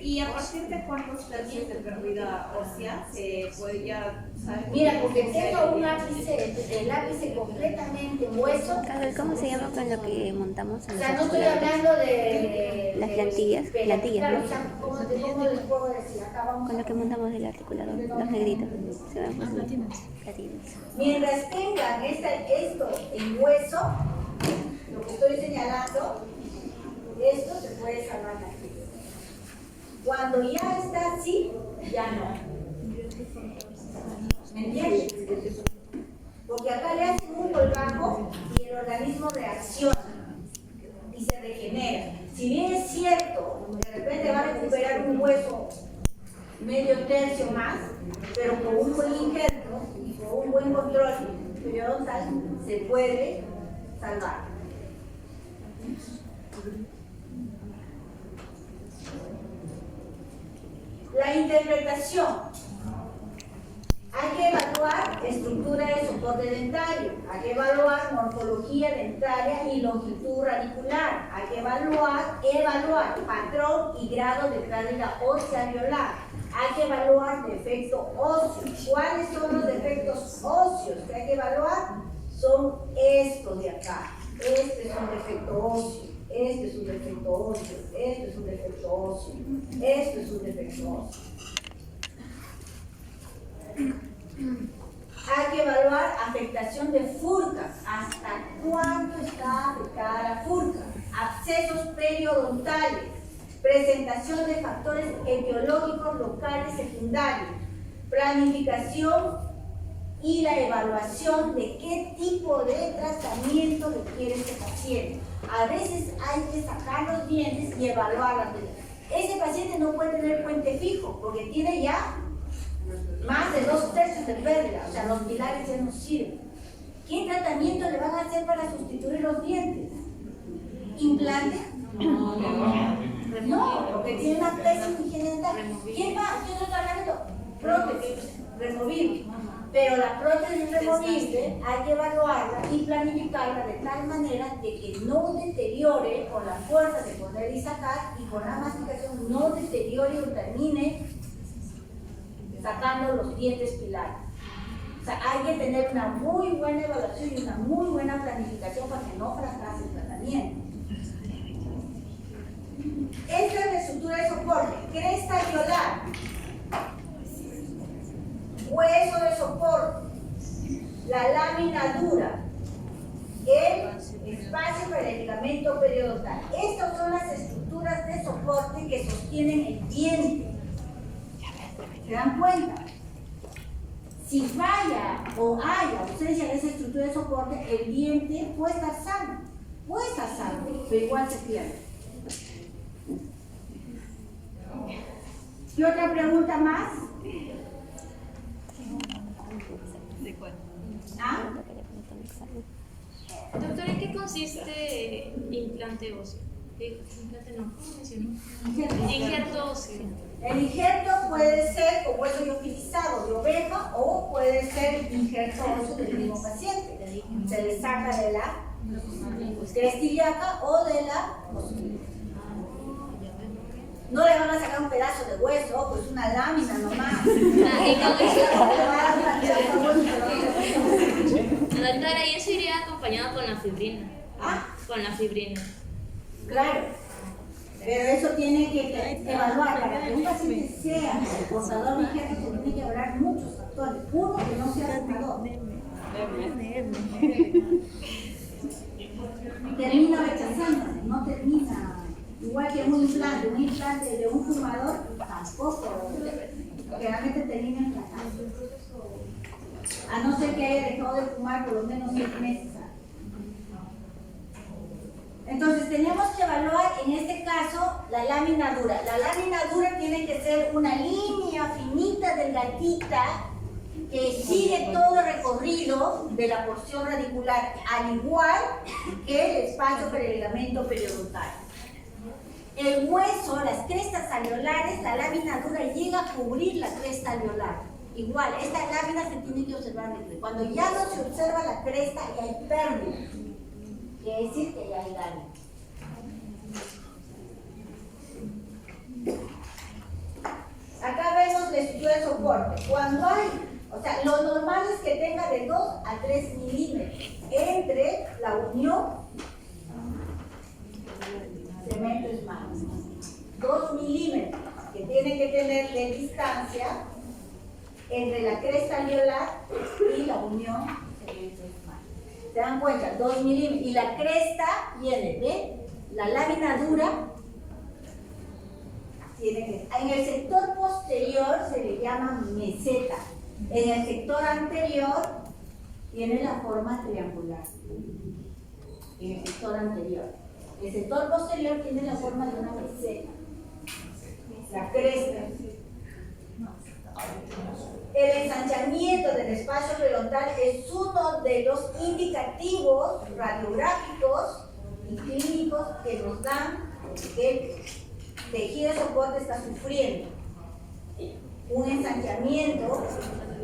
¿y a partir de cuántos tercios de pérdida ósea se puede ya saber? Mira, porque tengo un ápice, el ápice completamente hueso. ¿Cómo se llama con lo que montamos O en sea, los no estoy articulados? hablando de Las plantillas, claro, ¿no? o sea, ¿cómo les puedo decir? Acá vamos Con lo que montamos el articulador, los negritos. Se ven pues, platinos. Mientras tengan esto en hueso, lo que estoy señalando, esto se puede salvar aquí. Cuando ya está así, ya no. ¿Me entiendes? Porque acá le hacen un colgajo y el organismo reacciona y se regenera. Si bien es cierto, de repente va a recuperar un hueso medio tercio más, pero con un buen injerto y con un buen control periodontal se puede salvar. La interpretación. Hay que evaluar estructura de soporte dentario, hay que evaluar morfología dentaria y longitud radicular, hay que evaluar patrón y grado de pérdida ósea alveolar, hay que evaluar defecto óseo. ¿Cuáles son los defectos óseos que hay que evaluar? Son estos de acá. Este es un defecto óseo, este es un defecto óseo, este es un defecto óseo, este es un defecto óseo. Hay que evaluar afectación de furcas. ¿Hasta cuánto está afectada la furca? Abscesos periodontales, presentación de factores etiológicos locales secundarios, planificación y la evaluación de qué tipo de tratamiento requiere este paciente. A veces hay que sacar los dientes y evaluar. Ese paciente no puede tener puente fijo porque tiene ya más de 2/3 de pérdida, o sea, los pilares ya no sirven. ¿Qué tratamiento le van a hacer para sustituir los dientes? ¿Implante? No, porque tiene una pésima higiene dental. ¿Quién va? ¿Qué estoy hablando? Prótesis removible. Pero la prótesis removible hay que evaluarla y planificarla de tal manera de que no deteriore con la fuerza de poner y sacar y con la masticación no deteriore o termine sacando los dientes pilares. sea, hay que tener una muy buena evaluación y una muy buena planificación para que no fracase el tratamiento. Esta es la estructura de soporte, cresta alveolar, hueso de soporte, la lámina dura, el espacio para el ligamento periodontal. Estas son las estructuras de soporte que sostienen el diente. ¿Se dan cuenta? Si falla o hay ausencia de esa estructura de soporte, el diente puede estar sano, pero igual se pierde. ¿Y otra pregunta más? ¿Ah? Doctora, ¿en qué consiste implante óseo? Implante no, ¿cómo mencionó? Injerto óseo. El injerto puede ser con hueso liofilizado de oveja o puede ser injerto óseo del mismo paciente. Se le saca de la cresta ilíaca o de la costilla. No le van a sacar un pedazo de hueso, pues una lámina nomás. Doctora, y eso iría acompañado con la fibrina. ¿Ah? Con la fibrina. Claro, pero eso tiene que evaluar. Para que un paciente sea portador de injerto, tiene que evaluar muchos factores. Uno, que no sea fumador. Termina rechazándose, no termina. Igual que un implante de un fumador, tampoco. Realmente termina en fracaso. A no ser que haya dejado de fumar por lo menos 6 meses. Entonces tenemos que evaluar en este caso la lámina dura. La lámina dura tiene que ser una línea finita, delgadita, que sigue todo el recorrido de la porción radicular, al igual que el espacio para el ligamento periodontal. El hueso, las crestas alveolares, la lámina dura llega a cubrir la cresta alveolar. Igual, esta lámina se tiene que observar. Cuando ya no se observa la cresta y hay pérdida, quiere decir que ya hay daño. Acá vemos la estructura de soporte. Cuando hay, o sea, lo normal es que tenga de 2 a 3 milímetros entre la unión cemento esmalte. 2 milímetros que tienen que tener de distancia entre la cresta alveolar y la unión cemento esmalte. ¿Se dan cuenta? 2 milímetros. Y la cresta viene de la lámina dura. En el sector posterior se le llama meseta. En el sector anterior tiene la forma triangular. En el sector anterior. El sector posterior tiene la forma de una meseta. La cresta. El ensanchamiento del espacio periodontal es uno de los indicativos radiográficos y clínicos que nos dan que el tejido de soporte está sufriendo un ensanchamiento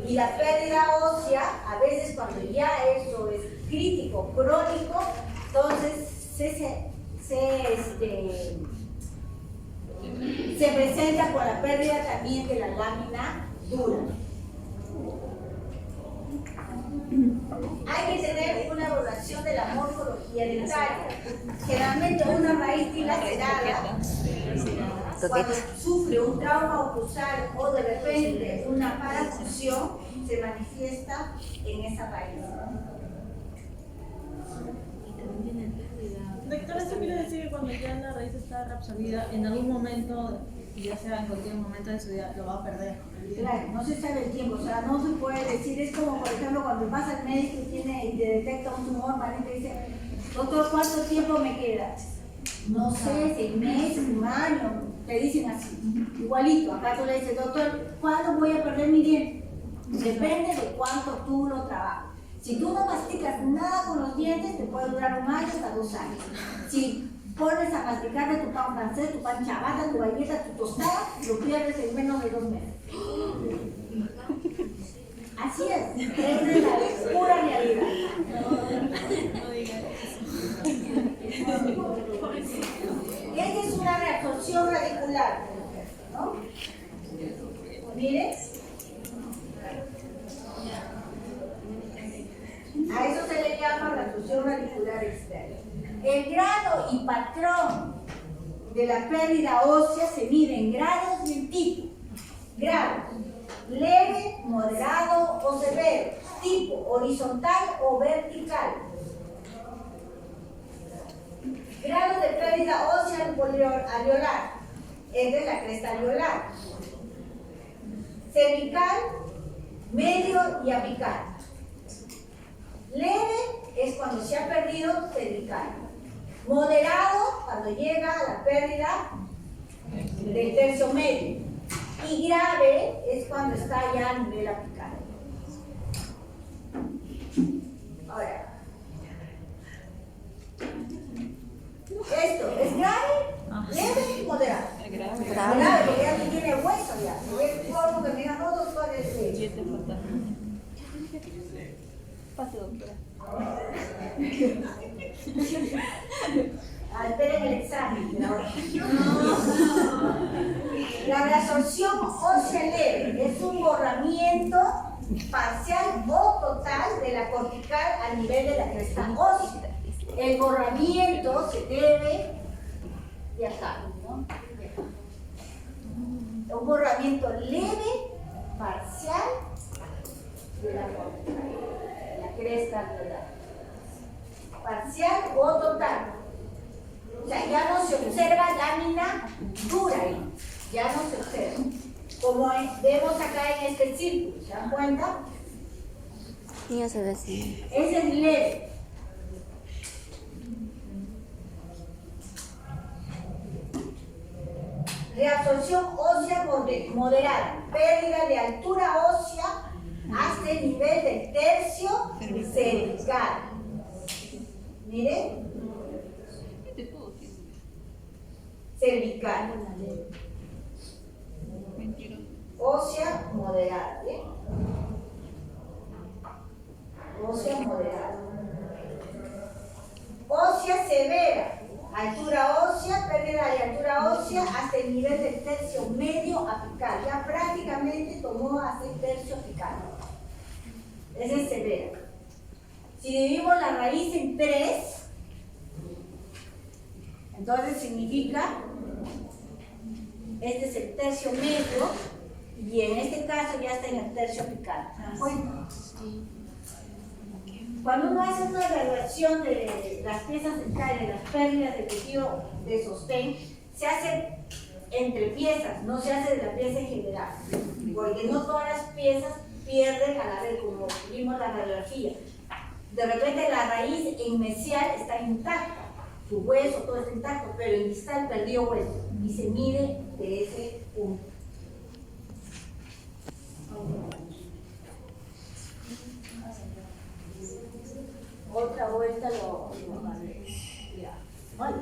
y la pérdida ósea. A veces cuando ya eso es crítico, crónico, entonces se presenta con la pérdida también de la lámina dura. Hay que tener una evaluación de la morfología dentaria. Generalmente una raíz dilacerada, cuando sufre un trauma oclusal o de repente una parafusión, se manifiesta en esa raíz. Doctora, ¿esto quiere decir que cuando ya la raíz está reabsorbida, en algún momento, ya sea en cualquier momento de su vida, lo va a perder? Claro, no se sabe el tiempo, o sea, no se puede decir. Es como, por ejemplo, cuando vas al médico y te detecta un tumor, y te dice, doctor, ¿cuánto tiempo me queda? No sé, 6 meses, 1 año, te dicen así. Igualito, acá tú le dices, doctor, ¿cuándo voy a perder mi diente? Depende de cuánto tú lo trabajas. Si tú no masticas nada con los dientes, te puede durar 1 año hasta 2 años. Si pones a masticar de tu pan francés, tu pan chabata, tu galleta, tu tostada, lo pierdes en menos de 2 meses. Así es, es la pura realidad. Esta es una reabsorción radicular, ¿no? Miren. A eso se le llama reabsorción radicular externa. El grado y patrón de la pérdida ósea se mide en grados y en tipo. Grado: leve, moderado o severo. Tipo: horizontal o vertical. Grado de pérdida ósea alveolar, es de la cresta alveolar. Cervical, medio y apical. Leve es cuando se ha perdido cervical. Moderado, cuando llega a la pérdida del tercio medio. Y grave es cuando está ya a nivel apical. Ahora, esto es grave, leve y moderado. Grave, porque ya no tiene hueso ya. Si ve el polvo que me diga, no, doctor, es leve. Pase, doctora. Alteren el examen. La reabsorción ósea leve es un borramiento parcial o total de la cortical a nivel de la cresta ósea. El borramiento se debe de acá, ¿no? Un borramiento leve, parcial de la cortical, de la cresta alveolar. Parcial o total. O sea, ya no se observa lámina dura ahí, ya no se observa. Como vemos acá en este círculo, ¿se dan cuenta? Niño se ve así. Ese es leve. Reabsorción ósea moderada, pérdida de altura ósea hasta el nivel del tercio cervical. Miren. Cervical. Ósea moderada, ¿bien? Ósea moderada. Ósea severa. Altura ósea, pérdida de altura ósea hasta el nivel del tercio medio apical. Ya prácticamente tomó hasta el tercio apical. Esa es severa. Si dividimos la raíz en 3, entonces significa, este es el tercio medio, y en este caso ya está en el tercio apical. ¿Se dan cuenta? Cuando uno hace una evaluación de las piezas dentales, las pérdidas de tejido de sostén, se hace entre piezas, no se hace de la pieza en general, porque no todas las piezas pierden a la vez, como vimos la radiografía. De repente la raíz en mesial está intacta, su hueso todo está intacto, pero en distal perdió hueso y se mide de ese punto. Otra vuelta lo ya. Vale.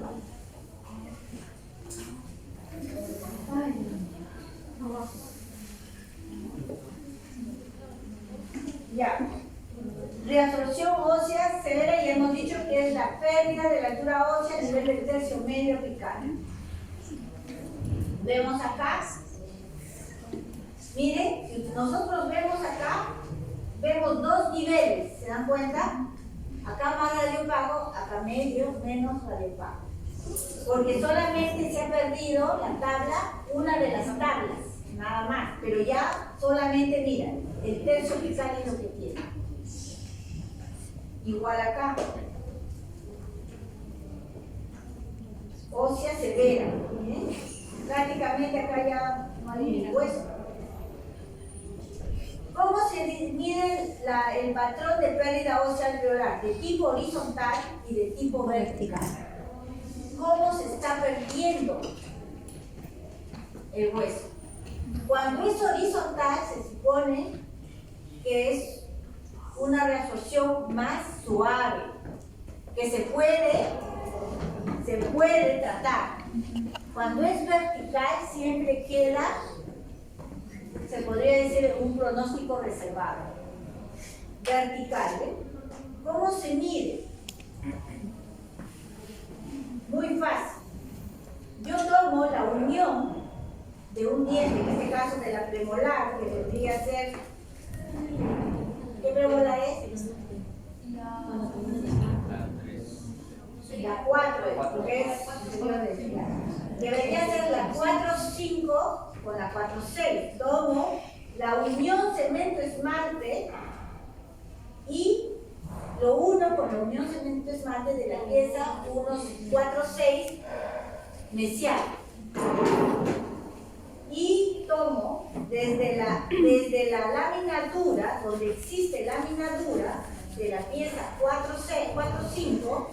Ya. Reabsorción ósea severa, y hemos dicho que es la pérdida de la altura ósea a nivel del tercio medio apical. Vemos acá. Miren, si nosotros vemos acá, vemos dos niveles, ¿se dan cuenta? Acá más radiopago, acá medio, menos radiopago. Porque solamente se ha perdido la tabla, una de las tablas, nada más. Pero ya solamente, mira, el tercio apical es lo que tiene. Igual acá. Ósea severa. ¿Miren? Prácticamente acá ya no hay ni hueso. ¿Cómo se mide el patrón de pérdida ósea alveolar? De tipo horizontal y de tipo vertical. ¿Cómo se está perdiendo el hueso? Cuando es horizontal se supone que es una reabsorción más suave, que se puede tratar. Cuando es vertical siempre queda, se podría decir, un pronóstico reservado. Vertical, ¿eh? ¿Cómo se mide? Muy fácil. Yo tomo la unión de un diente, en este caso de la premolar, que debería ser, ¿qué premolar es? porque debería ser la 4,5 con la 4,6. Tomo la unión cemento-esmalte y lo uno con la unión cemento-esmalte de la pieza 4,6 mesial. Y tomo desde la lámina dura, donde existe lámina dura, de la pieza 4,5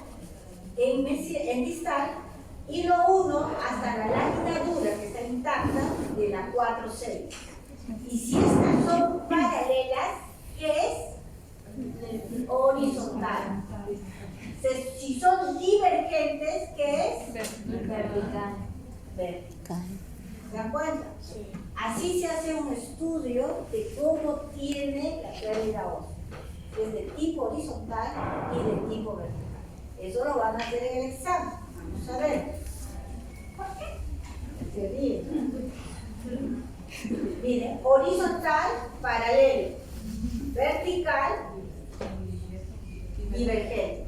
en distal, y lo uno hasta la lámina dura que está intacta de la 4,6. Y si estas son paralelas, ¿qué es? Horizontal. Si son divergentes, ¿qué es? Vertical. ¿Se dan cuenta? Así se hace un estudio de cómo tiene la pérdida ósea, desde tipo horizontal y de tipo vertical. Eso lo van a hacer en el examen. Vamos a ver. Se ríen. Miren, horizontal, paralelo, vertical, divergente.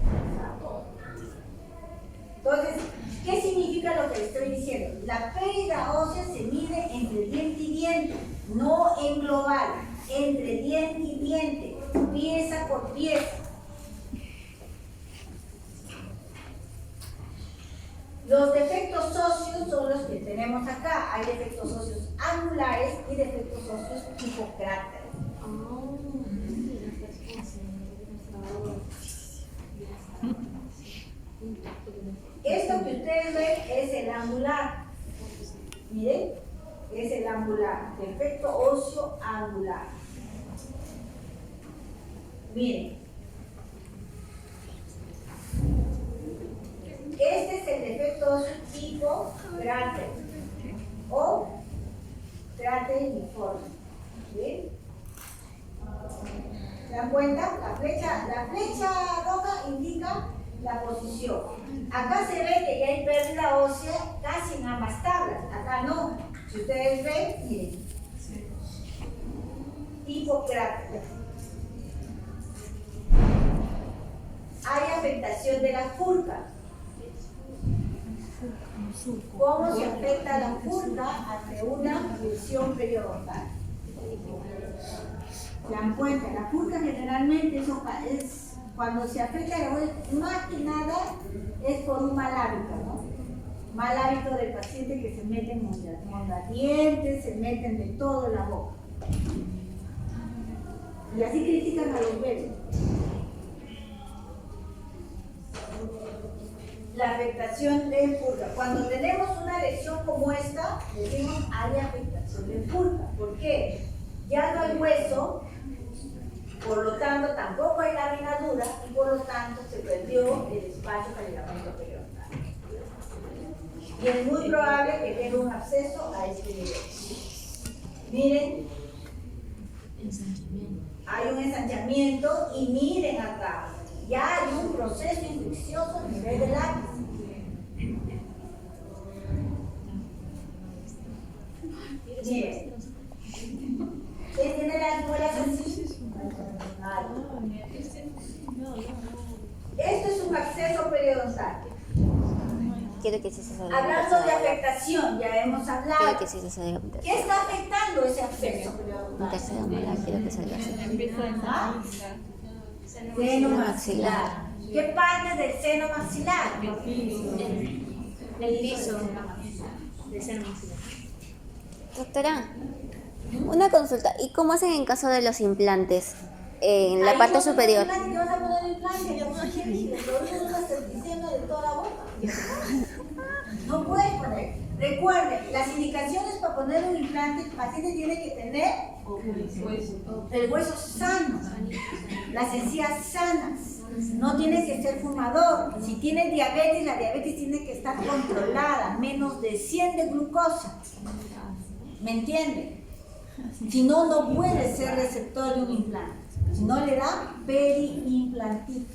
Entonces, ¿qué significa lo que le estoy diciendo? La pérdida ósea se mide entre diente y diente, no en global, entre diente y diente, pieza por pieza. Los defectos óseos son los que tenemos acá. Hay defectos óseos angulares y defectos óseos tipo cráter. Esto que ustedes ven es el angular. Miren, es el angular, defecto óseo angular. Miren, este es el defecto óseo tipo cráter o cráter uniforme. ¿Bien? ¿Se dan cuenta? La flecha roja indica la posición. Acá se ve que ya hay pérdida ósea casi en ambas tablas. Acá no. Si ustedes ven, miren. Tipo cráter. Hay afectación de la furca. ¿Cómo se afecta la furca ante una lesión periodontal? ¿Se dan cuenta? La furca generalmente es cuando se afecta la boca, más que nada es por un mal hábito, ¿no? Mal hábito del paciente que se meten mondadientes, se meten de todo en la boca. Y así critican a los bebés. La afectación de furca. Cuando tenemos una lesión como esta, decimos hay afectación de furca. ¿Por qué? Ya no hay hueso, por lo tanto tampoco hay lámina dura y por lo tanto se perdió el espacio para el ligamento periodontal. Y es muy probable que tenga un absceso a este nivel. Miren, hay un ensanchamiento y miren acá, ya hay un proceso infeccioso a nivel del lápiz. Miren, ¿quién tiene las muelas así? Esto es un absceso periodontal. Quiero que sí se salga. Hablando de afectación, ya hemos hablado. Quiero que sí se salga. ¿Qué está afectando ese absceso Un periodontal? tercero molar, quiero que salga así. ¿Ah? Seno maxilar. ¿Qué parte del seno maxilar? El piso del seno maxilar. Doctora, una consulta. ¿Y cómo hacen en caso de los implantes? En la Ahí parte vas a poner superior. implante, ¿qué vas a poner implante? Ya no tienes, lo único es septicemia de toda la boca. No puedes poner. Recuerden, las indicaciones para poner un implante, el paciente tiene que tener el hueso sano, las encías sanas. No tiene que ser fumador. Si tiene diabetes, la diabetes tiene que estar controlada, menos de 100 de glucosa. ¿Me entienden? Si no, no puede ser receptor de un implante. Si no, le da periimplantitis.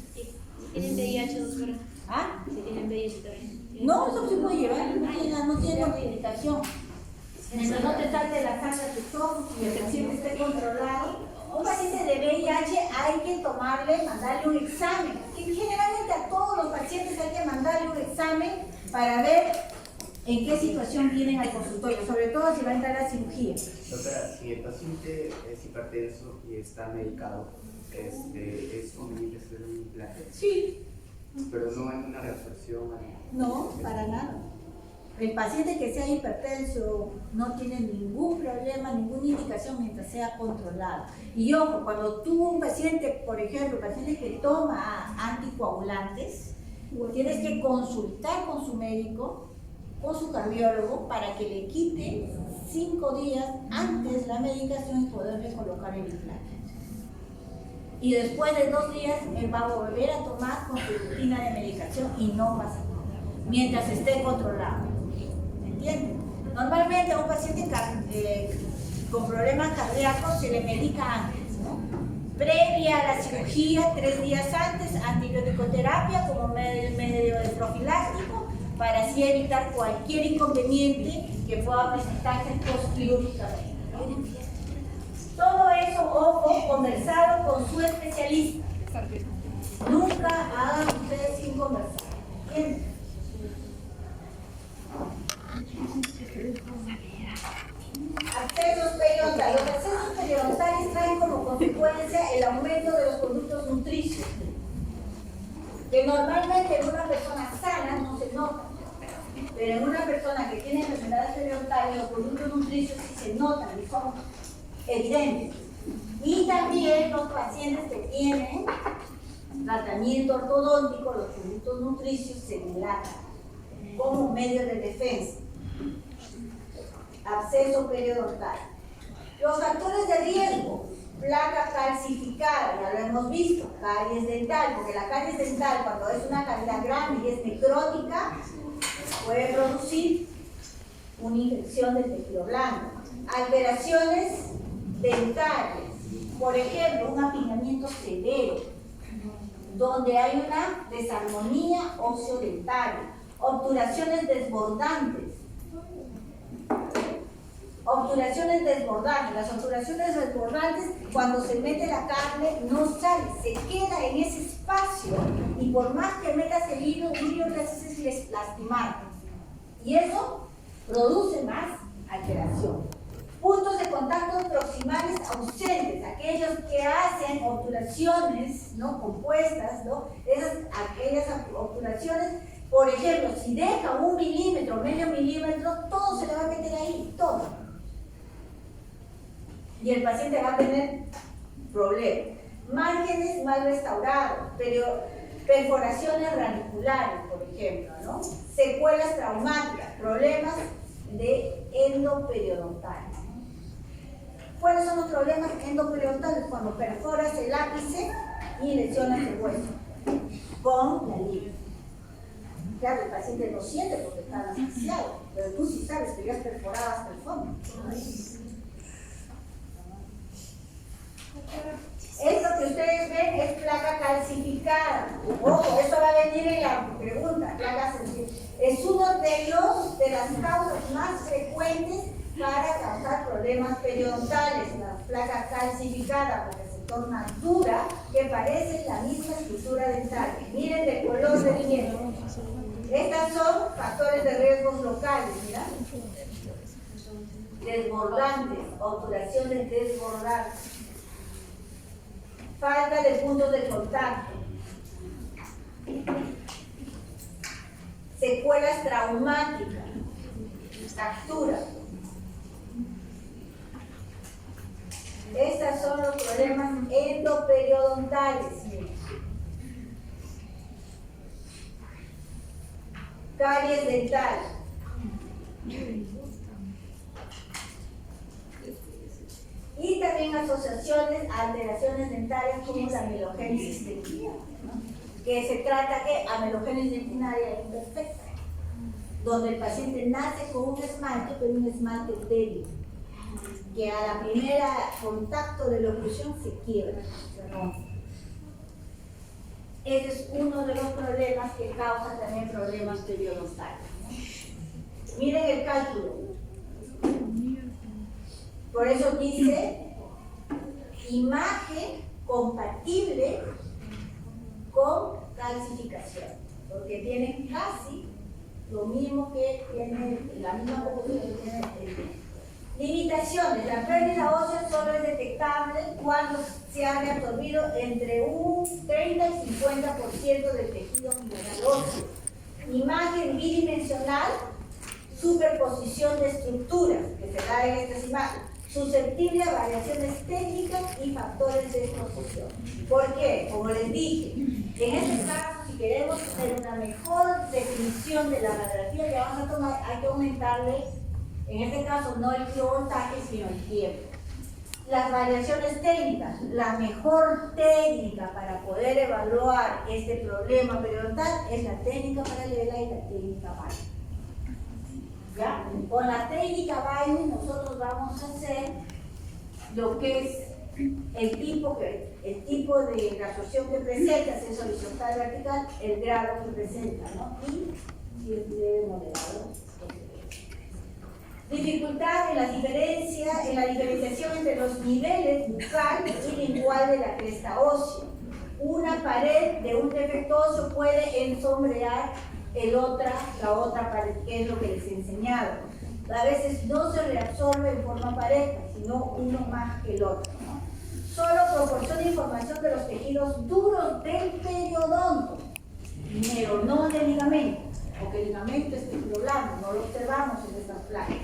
¿Tienen VIH, doctora? ¿Ah? ¿Si tienen VIH también? No, eso se puede llevar, no tiene contraindicación. Mientras no te salte la sangre a tus ojos y el paciente esté controlado, Un paciente de VIH hay que mandarle un examen. Y generalmente a todos los pacientes hay que mandarle un examen para ver en qué situación vienen al consultorio, sobre todo si va a entrar a cirugía. Doctora, si el paciente es hipertenso y está medicado, ¿es conveniente hacer un implante? Sí. Pero no hay una reabsorción. No, para nada. El paciente que sea hipertenso no tiene ningún problema, ninguna indicación mientras sea controlado. Y ojo, cuando tú un paciente, por ejemplo, paciente que toma anticoagulantes, tienes que consultar con su médico, con su cardiólogo, para que le quite 5 días antes la medicación y poderle colocar el implante. Y después de 2 días él va a volver a tomar con su rutina de medicación y no pasa nada, mientras esté controlado. ¿Me entienden? Normalmente a un paciente con problemas cardíacos se le medica antes, ¿no? Previa a la cirugía, 3 días antes, antibiótico-terapia como medio de profiláctico, para así evitar cualquier inconveniente que pueda presentarse postquirúrgicamente. Todo eso, ojo, conversado con su especialista. Nunca hagan ustedes sin conversar. ¿Entienden? Accesos periodontales. Los accesos periodontales traen como consecuencia el aumento de los productos nutricios, que normalmente en una persona sana no se nota, pero en una persona que tiene enfermedades periodontales los productos nutricios sí se notan y son evidentes. Y también los pacientes que tienen tratamiento ortodóntico, los productos nutricios se dilatan como medio de defensa. Absceso periodontal. Los factores de riesgo: placa calcificada, ya lo hemos visto, caries dental, porque la caries dental, cuando es una cavidad grande y es necrótica, puede producir una infección del tejido blanco. Alteraciones dentales, por ejemplo, un apiñamiento severo, donde hay una desarmonía óseo-dentaria, obturaciones desbordantes. Obturaciones desbordantes. Las obturaciones desbordantes, cuando se mete la carne, no sale, se queda en ese espacio y por más que metas el hilo, lo que haces es lastimar. Y eso produce más alteración. Puntos de contacto proximales ausentes, aquellos que hacen obturaciones, ¿no?, compuestas, ¿no? Aquellas obturaciones, por ejemplo, si deja 1 milímetro, medio milímetro, todo se le va a meter ahí, todo. Y el paciente va a tener problemas. Márgenes mal restaurados, pero perforaciones radiculares, por ejemplo, ¿no? Secuelas traumáticas, problemas de endoperiodontal. ¿Cuáles son los problemas endoperidontales? Cuando perforas el ápice y lesionas el hueso con la liga. Claro, el paciente no siente porque está asfixiado, pero tú sí sabes que ya has perforado hasta el fondo. Esto que ustedes ven es placa calcificada. Ojo, eso va a venir en la pregunta. Placa calcificada es una de las causas más frecuentes para causar problemas periodontales. La placa calcificada, porque se torna dura, que parece la misma estructura dental. Miren el color del hielo. Estas son factores de riesgos locales, ¿mira? Desbordantes, obturaciones desbordantes. Falta de puntos de contacto. Secuelas traumáticas. Fracturas. Estos son los problemas endoperidontales. Caries dental. Y también asociaciones, alteraciones dentales como la amelogénesis dentinaria, ¿no? Que se trata de amelogénesis dentinaria imperfecta, donde el paciente nace con un esmalte, pero un esmalte débil, que a la primera contacto de la oclusión se quiebra, se rompe. Ese es uno de los problemas que causa también problemas periodontales. Miren el cálculo. Por eso dice imagen compatible con calcificación, porque tienen casi lo mismo que tiene, la misma composición que tiene el vidrio. Limitaciones. La pérdida ósea solo es detectable cuando se ha reabsorbido entre un 30 y 50% del tejido mineral óseo. Imagen bidimensional, superposición de estructuras, que se da en estas imágenes, susceptible a variaciones técnicas y factores de exposición. ¿Por qué? Como les dije, en este caso, si queremos tener una mejor definición de la radiografía que vamos a tomar, hay que aumentarle, en este caso, no el kilovoltaje, sino el tiempo. Las variaciones técnicas, la mejor técnica para poder evaluar este problema periodontal es la técnica paralela y la técnica Bailey. ¿Ya? Con la técnica Bailey nosotros vamos a hacer lo que es el tipo de absorción que presenta, si es horizontal vertical, el grado que presenta, ¿no? Y si es leve moderado. Dificultad en la diferenciación entre los niveles bucal y lingual de la cresta ósea. Una pared de un defecto óseo puede ensombrear la otra pared, que es lo que les he enseñado. A veces no se reabsorbe en forma pareja, sino uno más que el otro, ¿no? Solo proporciona información de los tejidos duros del periodonto, pero no del ligamento, porque el ligamento es tejido blando, no lo observamos en estas placas.